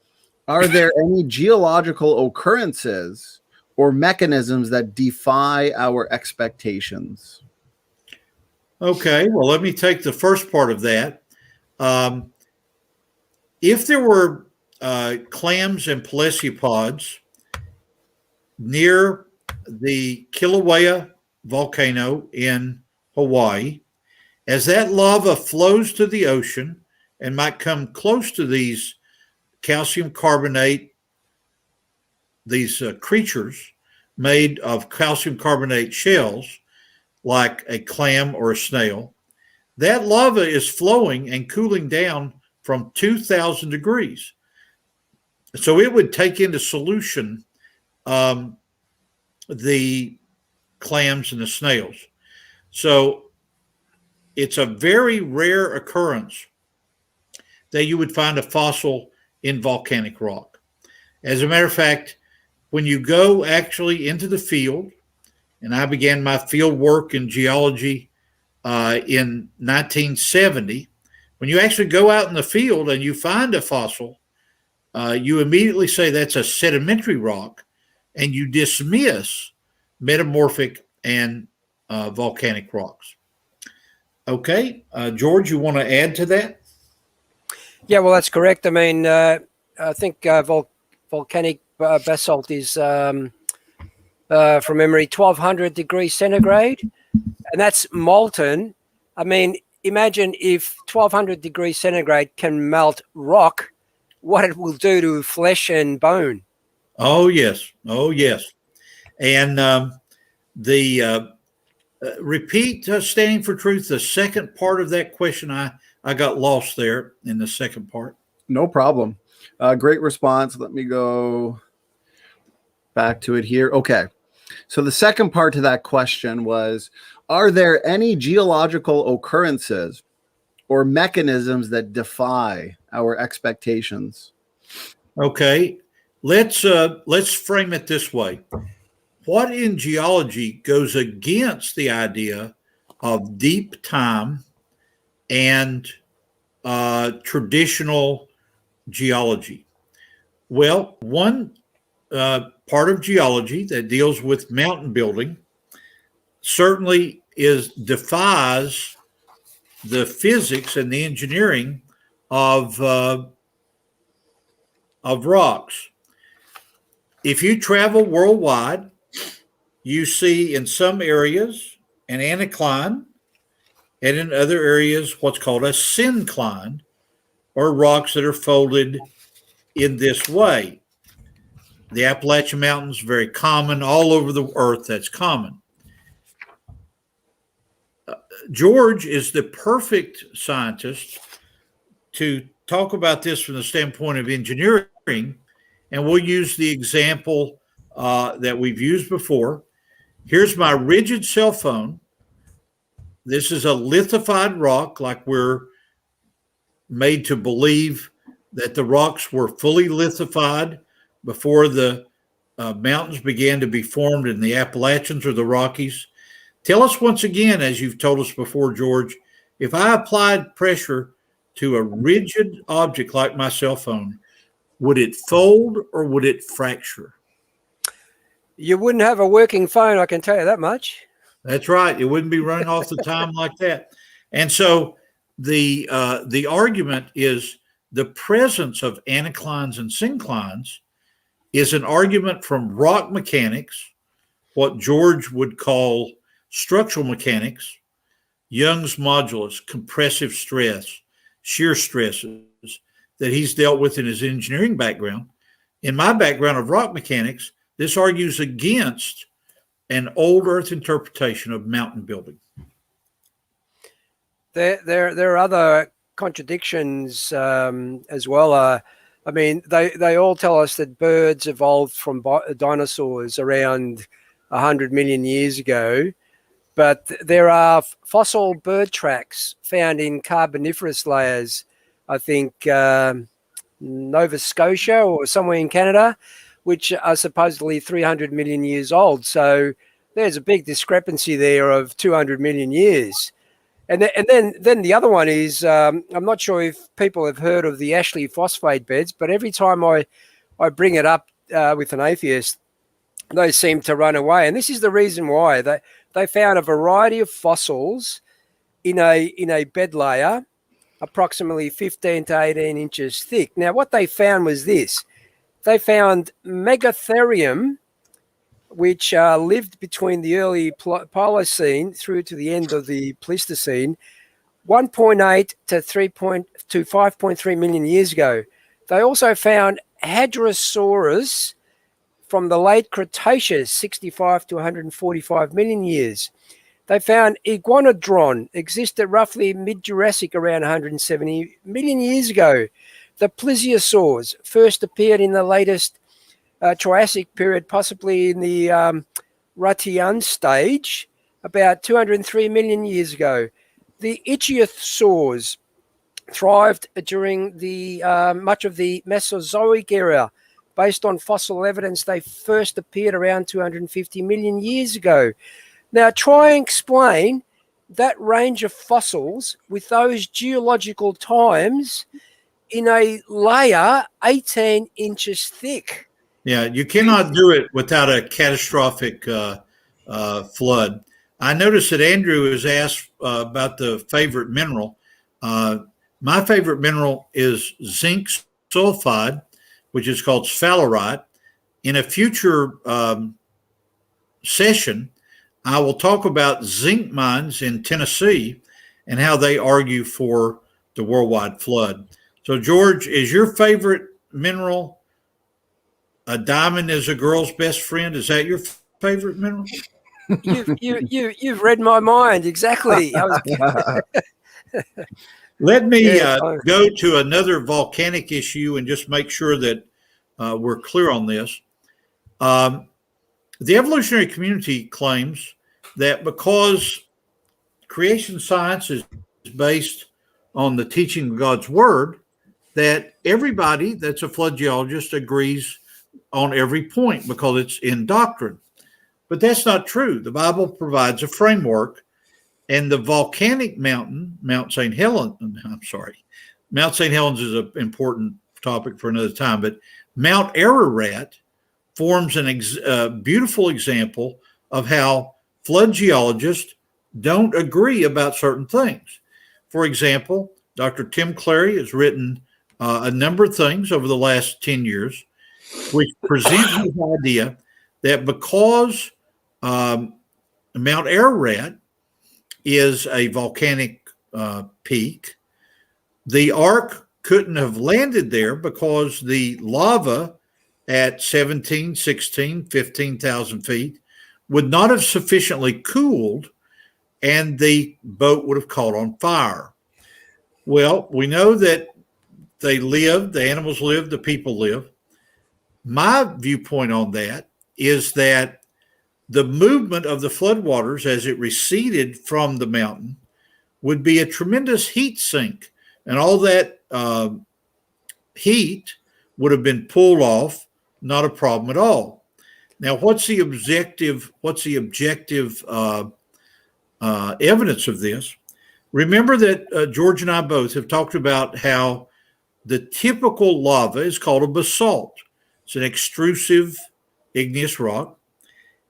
are there any geological occurrences or mechanisms that defy our expectations? Okay, well, let me take the first part of that. If there were clams and plesiopods near the Kilauea volcano in Hawaii, as that lava flows to the ocean and might come close to these calcium carbonate, these creatures made of calcium carbonate shells, like a clam or a snail, that lava is flowing and cooling down from 2,000 degrees. So it would take into solution the clams and the snails. So it's a very rare occurrence that you would find a fossil in volcanic rock. As a matter of fact, when you go actually into the field, and I began my field work in geology in 1970, when you actually go out in the field and you find a fossil, you immediately say that's a sedimentary rock, and you dismiss metamorphic and volcanic rocks. Okay, George, you want to add to that? Yeah, well, that's correct. I mean, I think volcanic basalt is, from memory, 1200 degrees centigrade, and that's molten. I mean, imagine if 1200 degrees centigrade can melt rock, what it will do to flesh and bone. Oh, yes. Oh, yes. And repeat Standing for Truth, the second part of that question. I got lost there in the second part. No problem. Great response. Let me go back to it here. Okay. So the second part to that question was, are there any geological occurrences or mechanisms that defy our expectations? Okay. Let's frame it this way. What in geology goes against the idea of deep time and traditional geology? Well, one part of geology that deals with mountain building certainly defies the physics and the engineering of rocks. If you travel worldwide, you see in some areas an anticline, and in other areas what's called a syncline, or rocks that are folded in this way. The Appalachian Mountains, very common all over the earth. That's common. George is the perfect scientist to talk about this from the standpoint of engineering, and we'll use the example that we've used before. Here's my rigid cell phone. This is a lithified rock, like we're made to believe that the rocks were fully lithified before the mountains began to be formed in the Appalachians or the Rockies. Tell us once again, as you've told us before, George, if I applied pressure to a rigid object like my cell phone, would it fold or would it fracture? You wouldn't have a working phone, I can tell you that much. That's right. It wouldn't be running off the time like that. And so the argument is the presence of anticlines and synclines is an argument from rock mechanics, what George would call structural mechanics, Young's modulus, compressive stress, shear stresses that he's dealt with in his engineering background. In my background of rock mechanics, this argues against an old earth interpretation of mountain building. There are other contradictions as well. I mean, they all tell us that birds evolved from dinosaurs around 100 million years ago, but there are fossil bird tracks found in Carboniferous layers, I think Nova Scotia or somewhere in Canada, which are supposedly 300 million years old. So there's a big discrepancy there of 200 million years. And then the other one is, I'm not sure if people have heard of the Ashley phosphate beds, but every time I bring it up with an atheist, they seem to run away. And this is the reason why. They found a variety of fossils in a bed layer, approximately 15 to 18 inches thick. Now, what they found was this. They found Megatherium, which lived between the early Pliocene through to the end of the Pleistocene, 1.8 to 5.3 million years ago. They also found Hadrosaurus from the late Cretaceous, 65 to 145 million years. They found Iguanodon existed roughly mid-Jurassic around 170 million years ago. The plesiosaurs first appeared in the latest Triassic period, possibly in the Ratian stage, about 203 million years ago. The ichthyosaurs thrived during the much of the Mesozoic era. Based on fossil evidence, they first appeared around 250 million years ago. Now, try and explain that range of fossils with those geological times in a layer 18 inches thick. Yeah, you cannot do it without a catastrophic flood. I noticed that Andrew has asked about the favorite mineral. My favorite mineral is zinc sulfide, which is called sphalerite. In a future session, I will talk about zinc mines in Tennessee and how they argue for the worldwide flood. So, George, is your favorite mineral a diamond is a girl's best friend? Is that your favorite mineral? You've read my mind exactly. Let me go to another volcanic issue and just make sure that we're clear on this. The evolutionary community claims that because creation science is based on the teaching of God's word, that everybody that's a flood geologist agrees on every point because it's in doctrine. But that's not true. The Bible provides a framework, and the volcanic mountain, Mount St. Helens is an important topic for another time, but Mount Ararat forms a beautiful example of how flood geologists don't agree about certain things. For example, Dr. Tim Clary has written a number of things over the last 10 years, which presents the idea that because Mount Ararat is a volcanic peak, the ark couldn't have landed there because the lava at 17, 16, 15,000 feet would not have sufficiently cooled, and the boat would have caught on fire. Well, we know that they live, the animals live, the people live. My viewpoint on that is that the movement of the floodwaters as it receded from the mountain would be a tremendous heat sink, and all that heat would have been pulled off, not a problem at all. Now, what's the objective? Evidence of this? Remember that George and I both have talked about how the typical lava is called a basalt. It's an extrusive igneous rock,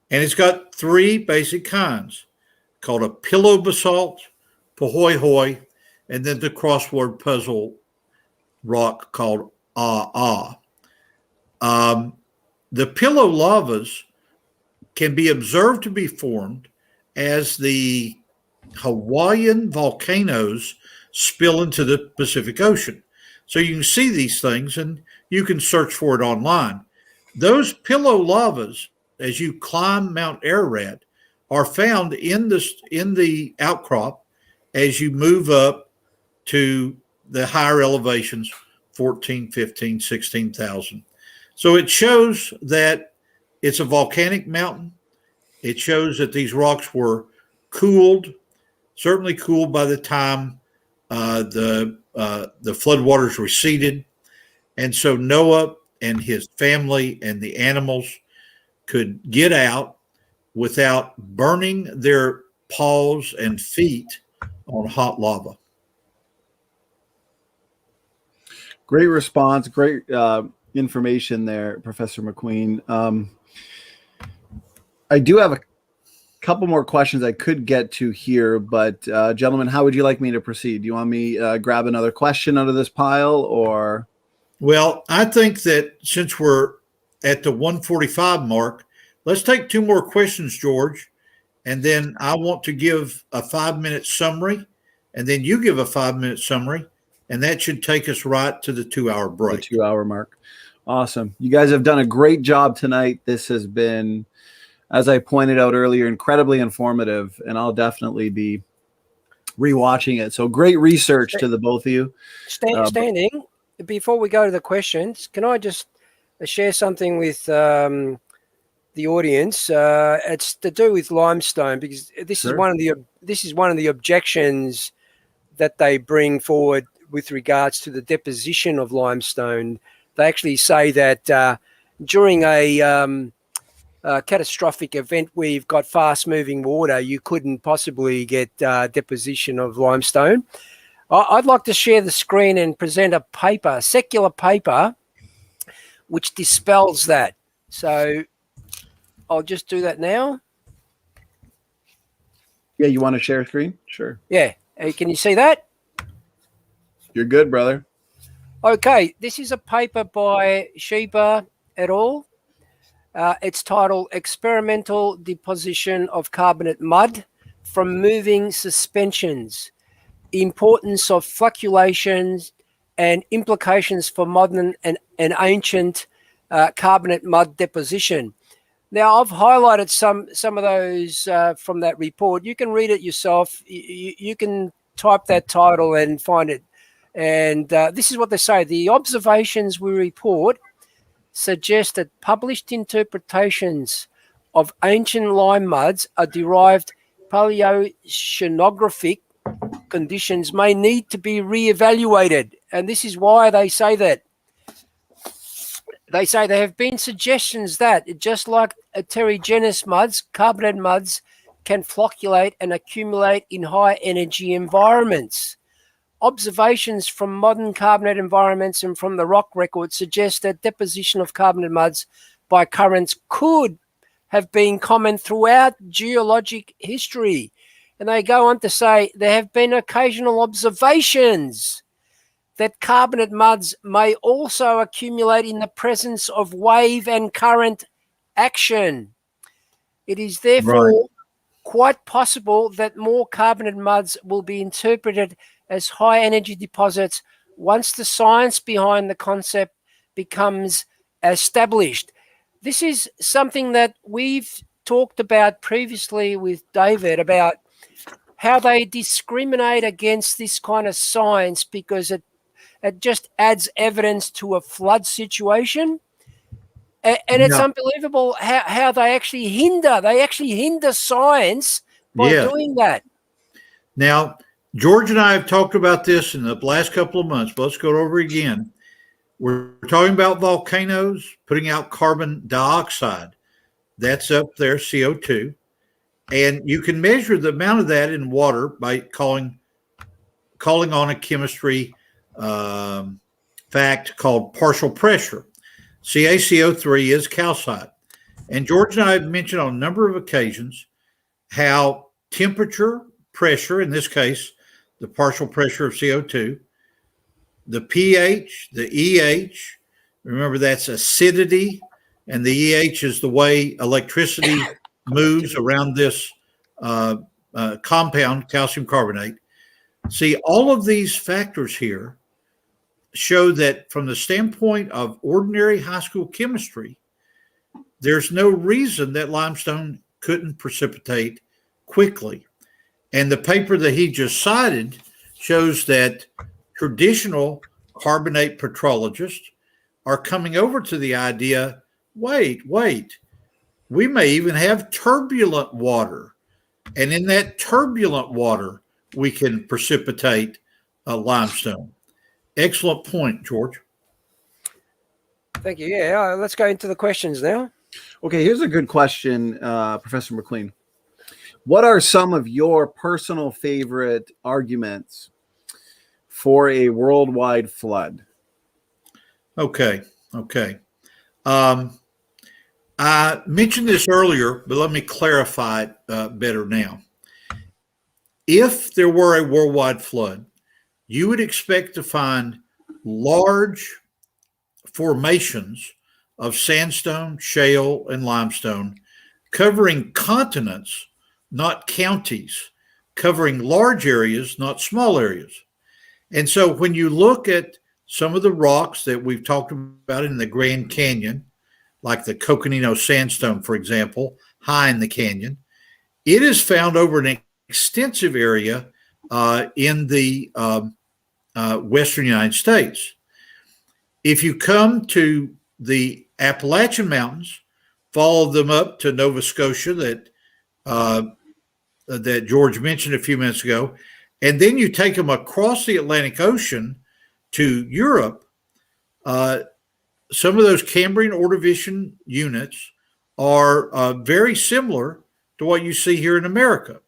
and it's got three basic kinds, called a pillow basalt, pahoehoe, and then the crossword puzzle rock called The pillow lavas can be observed to be formed as the Hawaiian volcanoes spill into the Pacific Ocean. So you can see these things and you can search for it online. Those pillow lavas, as you climb Mount Ararat, are found in the outcrop as you move up to the higher elevations, 14, 15, 16,000. So it shows that it's a volcanic mountain. It shows that these rocks were cooled, certainly cooled by the time the floodwaters receded. And so Noah and his family and the animals could get out without burning their paws and feet on hot lava. Great response. Great information there, Professor McQueen. I do have a couple more questions I could get to here, but gentlemen, how would you like me to proceed? Do you want me grab another question out of this pile, or? Well, I think that since we're at the 145 mark, let's take two more questions, George, and then I want to give a 5-minute summary, and then you give a 5-minute summary, and that should take us right to the 2-hour break. The 2-hour mark. Awesome. You guys have done a great job tonight. This has been, as I pointed out earlier, incredibly informative, and I'll definitely be rewatching it. So great research to the both of you. Standing, before we go to the questions, can I just share something with the audience? It's to do with limestone, because this is one of the objections that they bring forward with regards to the deposition of limestone. They actually say that during a catastrophic event where you've got fast-moving water, you couldn't possibly get deposition of limestone. I'd like to share the screen and present a paper, a secular paper, which dispels that. So I'll just do that now. Yeah, you want to share screen? Sure. Yeah. Hey, can you see that? You're good, brother. Okay, this is a paper by Sheba et al. It's titled Experimental Deposition of Carbonate Mud from Moving Suspensions, Importance of Fluctuations and Implications for Modern and Ancient Carbonate Mud Deposition. Now, I've highlighted some of those from that report. You can read it yourself. You can type that title and find it. And this is what they say. The observations we report suggest that published interpretations of ancient lime muds are derived paleoceanographic conditions may need to be re-evaluated. And this is why they say that. They say there have been suggestions that, just like terrigenous muds, carbonate muds can flocculate and accumulate in high-energy environments. Observations from modern carbonate environments and from the rock record suggest that deposition of carbonate muds by currents could have been common throughout geologic history. And they go on to say there have been occasional observations that carbonate muds may also accumulate in the presence of wave and current action. It is therefore quite possible that more carbonate muds will be interpreted as high energy deposits once the science behind the concept becomes established. This is something that we've talked about previously with David, about how they discriminate against this kind of science because it just adds evidence to a flood situation. And it's unbelievable how they actually hinder science by doing that. Now, George and I have talked about this in the last couple of months, but let's go over again. We're talking about volcanoes putting out carbon dioxide. That's up there, CO2. And you can measure the amount of that in water by calling on a chemistry fact called partial pressure. CaCO3 is calcite. And George and I have mentioned on a number of occasions how temperature, pressure, in this case, the partial pressure of CO2, the pH, the EH, remember that's acidity, and the EH is the way electricity moves around this compound, calcium carbonate. See, all of these factors here show that from the standpoint of ordinary high school chemistry, there's no reason that limestone couldn't precipitate quickly. And the paper that he just cited shows that traditional carbonate petrologists are coming over to the idea, wait, we may even have turbulent water. And in that turbulent water, we can precipitate limestone. Excellent point, George. Thank you. Yeah, let's go into the questions now. Okay, here's a good question, Professor McQueen. What are some of your personal favorite arguments for a worldwide flood? Okay. I mentioned this earlier, but let me clarify it better now. If there were a worldwide flood, you would expect to find large formations of sandstone, shale, and limestone covering continents, not counties, covering large areas, not small areas. And so when you look at some of the rocks that we've talked about in the Grand Canyon, like the Coconino sandstone, for example, high in the canyon, it is found over an extensive area in the western United States. If you come to the Appalachian Mountains, follow them up to Nova Scotia that George mentioned a few minutes ago, and then you take them across the Atlantic Ocean to Europe, some of those Cambrian Ordovician units are very similar to what you see here in America.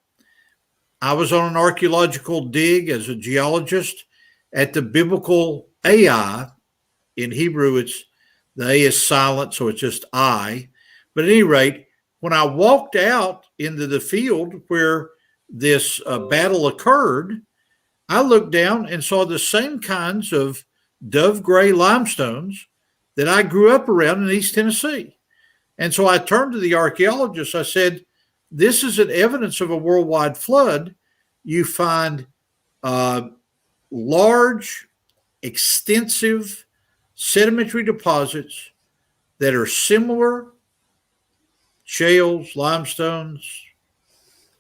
I was on an archaeological dig as a geologist at the biblical Ai. In Hebrew, the A is silent, so it's just I. But at any rate, when I walked out into the field where this battle occurred, I looked down and saw the same kinds of dove gray limestones that I grew up around in East Tennessee. And so I turned to the archaeologist. I said, this is an evidence of a worldwide flood. You find large, extensive sedimentary deposits that are similar, shales, limestones,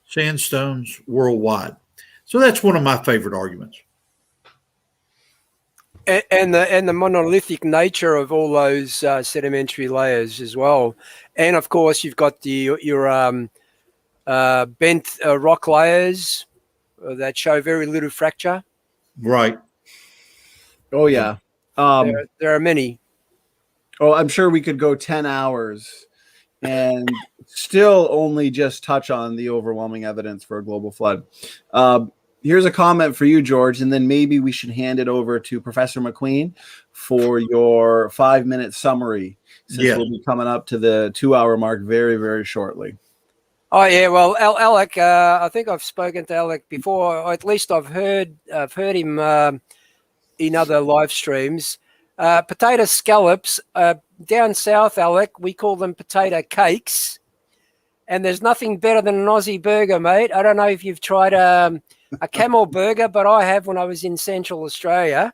sandstones worldwide. So that's one of my favorite arguments. And the monolithic nature of all those sedimentary layers as well. And of course, you've got your bent rock layers that show very little fracture. Right. Oh, yeah. There are many. Oh, I'm sure we could go 10 hours and still only just touch on the overwhelming evidence for a global flood. Here's a comment for you, George, and then maybe we should hand it over to Professor McQueen for your 5-minute summary, since we'll be coming up to the 2-hour mark very, very shortly. Oh yeah, well, Alec, I think I've spoken to Alec before, or at least I've heard him in other live streams. Potato scallops down south, Alec, we call them potato cakes, and there's nothing better than an Aussie burger, mate. I don't know if you've tried a camel burger, but I have when I was in Central Australia.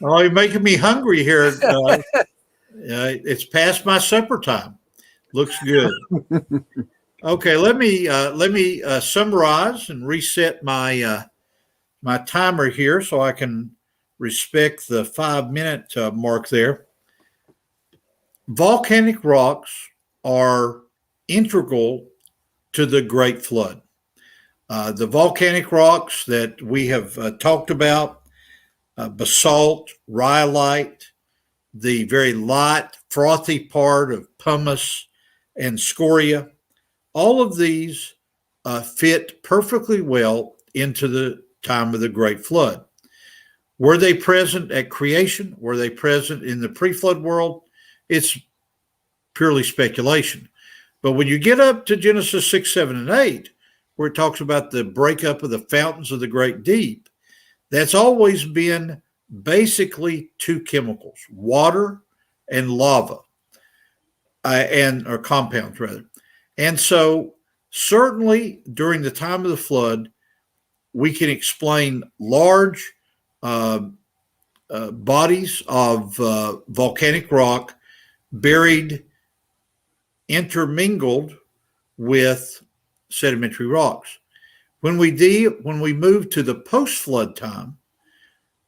Oh, you're making me hungry here. It's past my supper time. Looks good. Okay, let me summarize and reset my my timer here so I can respect the 5-minute mark there. Volcanic rocks are integral to the Great Flood. The volcanic rocks that we have talked about, basalt, rhyolite, the very light, frothy part of pumice and scoria, all of these fit perfectly well into the time of the Great Flood. Were they present at creation? Were they present in the pre-flood world? It's purely speculation. But when you get up to Genesis 6, 7, and 8, where it talks about the breakup of the fountains of the great deep, that's always been basically two chemicals, water and lava, or compounds rather. And so certainly during the time of the flood, we can explain large bodies of volcanic rock buried, intermingled with sedimentary rocks. When we move to the post-flood time,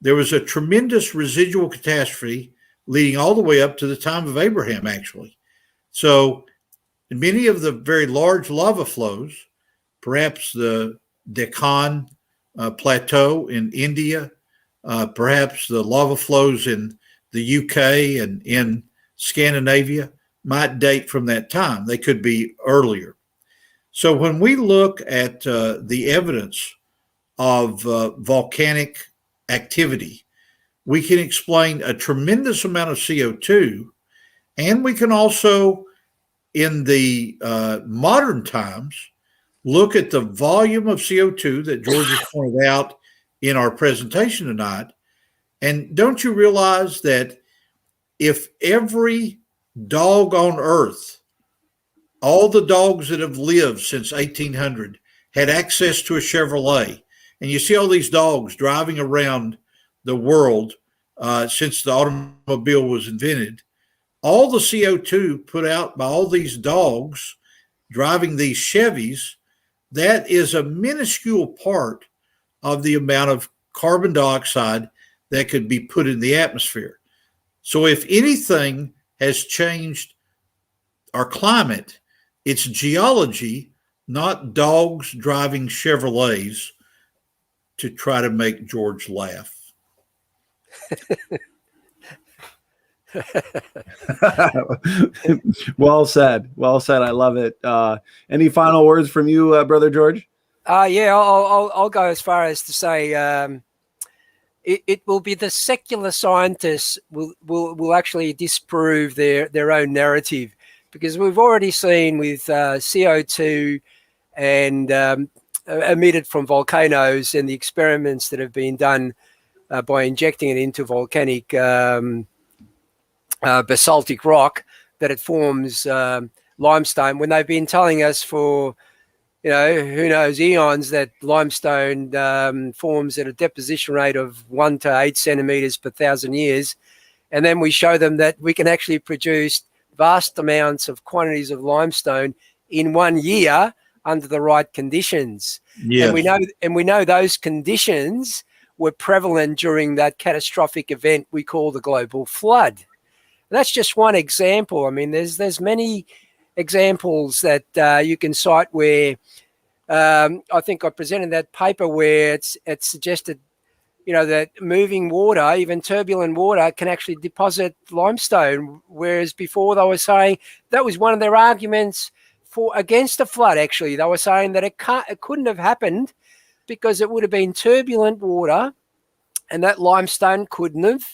there was a tremendous residual catastrophe leading all the way up to the time of Abraham, actually. So many of the very large lava flows, perhaps the Deccan Plateau in India, perhaps the lava flows in the UK and in Scandinavia, might date from that time. They could be earlier. So when we look at the evidence of volcanic activity, we can explain a tremendous amount of CO2, and we can also, in the modern times, look at the volume of CO2 that George has pointed out in our presentation tonight. And don't you realize that if every dog on earth, all the dogs that have lived since 1800, had access to a Chevrolet, and you see all these dogs driving around the world since the automobile was invented, all the CO2 put out by all these dogs driving these Chevys, that is a minuscule part of the amount of carbon dioxide that could be put in the atmosphere. So if anything has changed our climate, it's geology, not dogs driving Chevrolets to try to make George laugh. Well said. Well said. I love it. Any final words from you, Brother George? Yeah, I'll go as far as to say it will be the secular scientists will actually disprove their own narrative, because we've already seen with CO2 and emitted from volcanoes and the experiments that have been done by injecting it into volcanic basaltic rock, that it forms limestone, when they've been telling us for, who knows, eons, that limestone forms at a deposition rate of 1 to 8 centimeters per 1,000 years. And then we show them that we can actually produce vast amounts of quantities of limestone in 1 year under the right conditions. Yes. And we know those conditions were prevalent during that catastrophic event we call the global flood. And that's just one example. I mean, there's many examples that you can cite where I think I presented that paper where it's suggested, that moving water, even turbulent water, can actually deposit limestone, whereas before they were saying that was one of their arguments against the flood. Actually, they were saying that it couldn't have happened because it would have been turbulent water, and that limestone couldn't have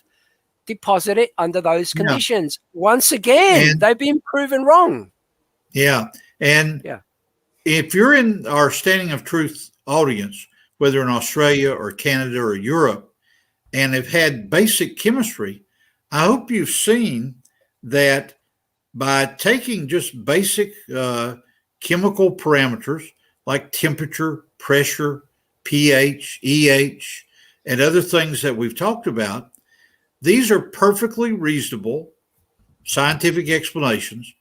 deposited under those conditions. Yeah. Once again, they've been proven wrong. Yeah. And if you're in our Standing of Truth audience, whether in Australia or Canada or Europe, and have had basic chemistry, I hope you've seen that by taking just basic chemical parameters like temperature, pressure, pH, EH, and other things that we've talked about, these are perfectly reasonable scientific explanations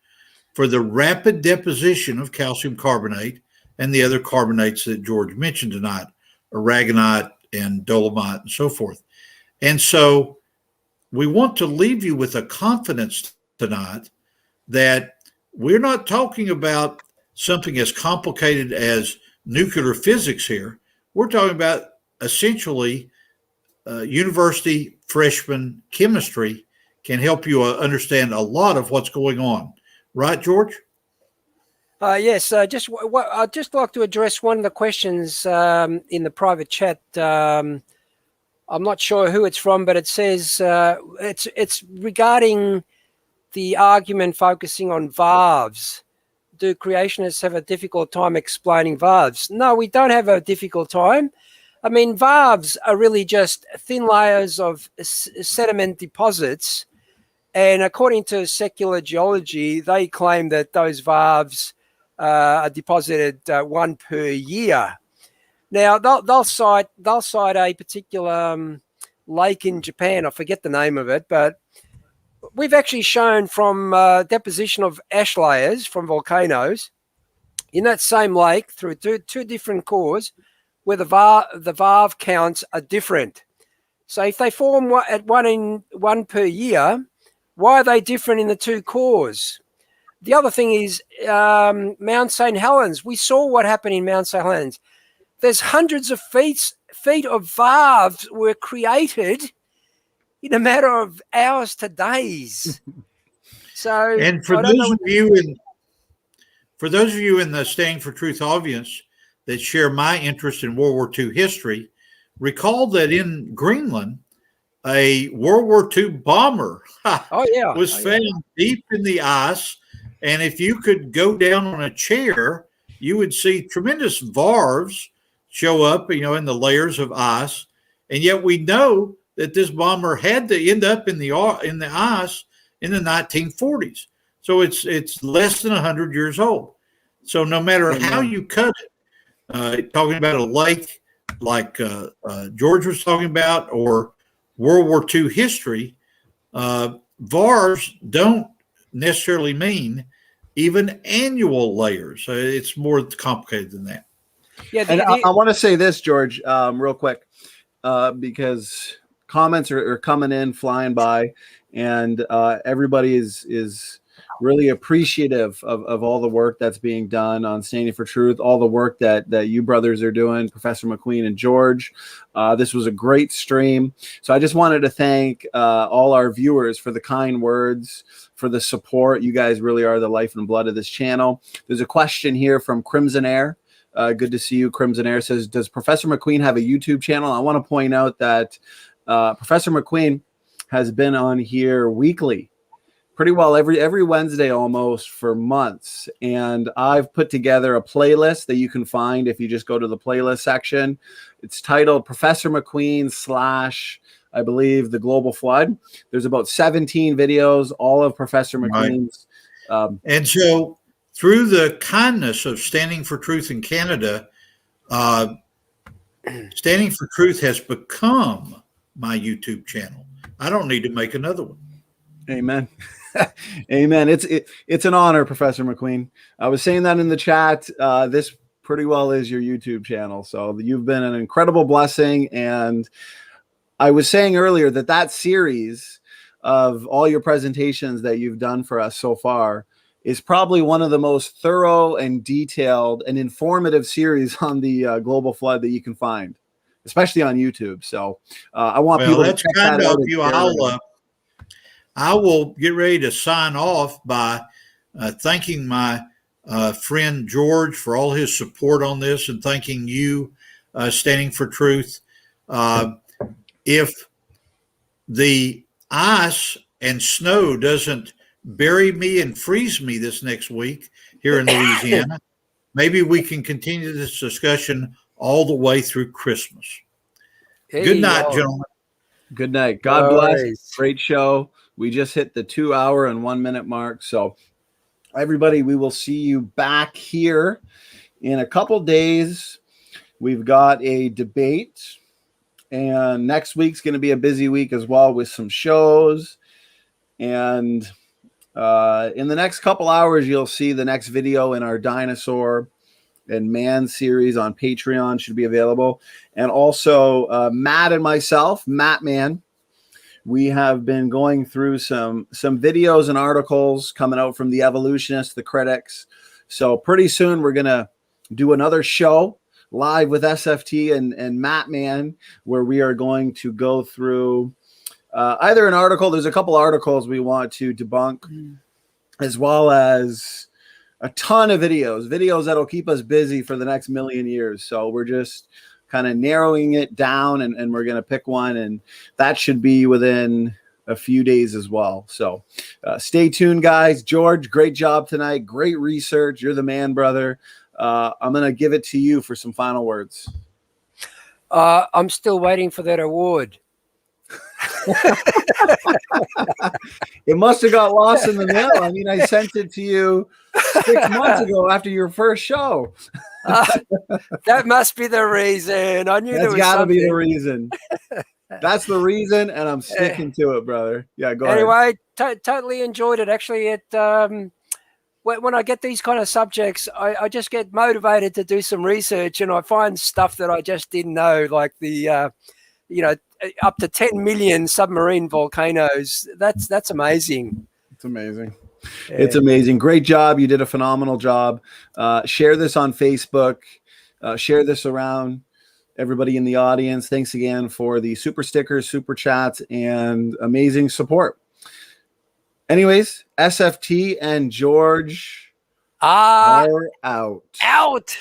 for the rapid deposition of calcium carbonate and the other carbonates that George mentioned tonight, aragonite and dolomite and so forth. And so we want to leave you with a confidence tonight that we're not talking about something as complicated as nuclear physics here. We're talking about essentially university freshman chemistry can help you understand a lot of what's going on. Right, George? Yes, I'd just like to address one of the questions in the private chat. I'm not sure who it's from, but it says it's regarding the argument focusing on valves. Do creationists have a difficult time explaining valves? No, we don't have a difficult time. I mean, valves are really just thin layers of sediment deposits. And according to secular geology, they claim that those valves are deposited one per year. Now, they'll cite a particular lake in Japan. I forget the name of it, but we've actually shown from deposition of ash layers from volcanoes in that same lake through two different cores where the valve counts are different. So if they form at one per year, why are they different in the two cores? The other thing is Mount St. Helens. We saw what happened in Mount St. Helens. There's hundreds of feet of valves were created in a matter of hours to days. So, and for those of you in the Standing for Truth audience that share my interest in World War II history, recall that in Greenland, a World War II bomber was found deep in the ice. And if you could go down on a chair, you would see tremendous varves show up, in the layers of ice. And yet we know that this bomber had to end up in the ice in the 1940s. So it's less than 100 years old. So no matter how you cut it, talking about a lake like George was talking about, or World War II history, VARs don't necessarily mean even annual layers. It's more complicated than that. Yeah, and I want to say this, George, real quick, because comments are coming in, flying by, and everybody is really appreciative of all the work that's being done on Standing for Truth, all the work that you brothers are doing, Professor McQueen and George. This was a great stream. So I just wanted to thank all our viewers for the kind words, for the support. You guys really are the life and blood of this channel. There's a question here from Crimson Air. Good to see you. Crimson Air says, does Professor McQueen have a YouTube channel? I want to point out that Professor McQueen has been on here weekly, pretty well every Wednesday almost for months. And I've put together a playlist that you can find if you just go to the playlist section. It's titled Professor McQueen / I believe The Global Flood. There's about 17 videos, all of Professor McQueen's. And so through the kindness of Standing for Truth in Canada, Standing for Truth has become my YouTube channel. I don't need to make another one. Amen. Amen. It's an honor, Professor McQueen. I was saying that in the chat. This pretty well is your YouTube channel. So you've been an incredible blessing. And I was saying earlier that series of all your presentations that you've done for us so far is probably one of the most thorough and detailed and informative series on the global flood that you can find, especially on YouTube. So I want people to check that out. You. I will get ready to sign off by thanking my friend George for all his support on this, and thanking you, Standing for Truth. If the ice and snow doesn't bury me and freeze me this next week here in Louisiana, maybe we can continue this discussion all the way through Christmas. Good night, gentlemen. Good night. God bless. Great show. We just hit the 2 hour and 1 minute mark. So everybody, we will see you back here in a couple days. We've got a debate, and next week's going to be a busy week as well with some shows. And in the next couple hours, you'll see the next video in our dinosaur and man series on Patreon should be available. And also Matt and myself, Matt Man, we have been going through some videos and articles coming out from the evolutionists, the critics. So pretty soon we're going to do another show live with SFT and Matt Man, where we are going to go through either an article. There's a couple articles we want to debunk, as well as a ton of videos that'll keep us busy for the next million years. So we're just kind of narrowing it down, and we're going to pick one, and that should be within a few days as well. So stay tuned, guys. George, great job tonight. Great research. You're the man, brother. I'm going to give it to you for some final words. I'm still waiting for that award. It must have got lost in the mail. I mean, I sent it to you 6 months ago after your first show. That must be the reason. I knew That's there was gotta something. be the reason. That's the reason, and I'm sticking to it, brother. Yeah, go ahead. Anyway, totally enjoyed it. Actually, when I get these kind of subjects, I just get motivated to do some research, and I find stuff that I just didn't know, like the up to 10 million submarine volcanoes. That's amazing. It's amazing. Yeah. It's amazing. Great job. You did a phenomenal job. Share this on Facebook. Share this around everybody in the audience. Thanks again for the super stickers, super chats, and amazing support. Anyways, SFT and George are out. Out.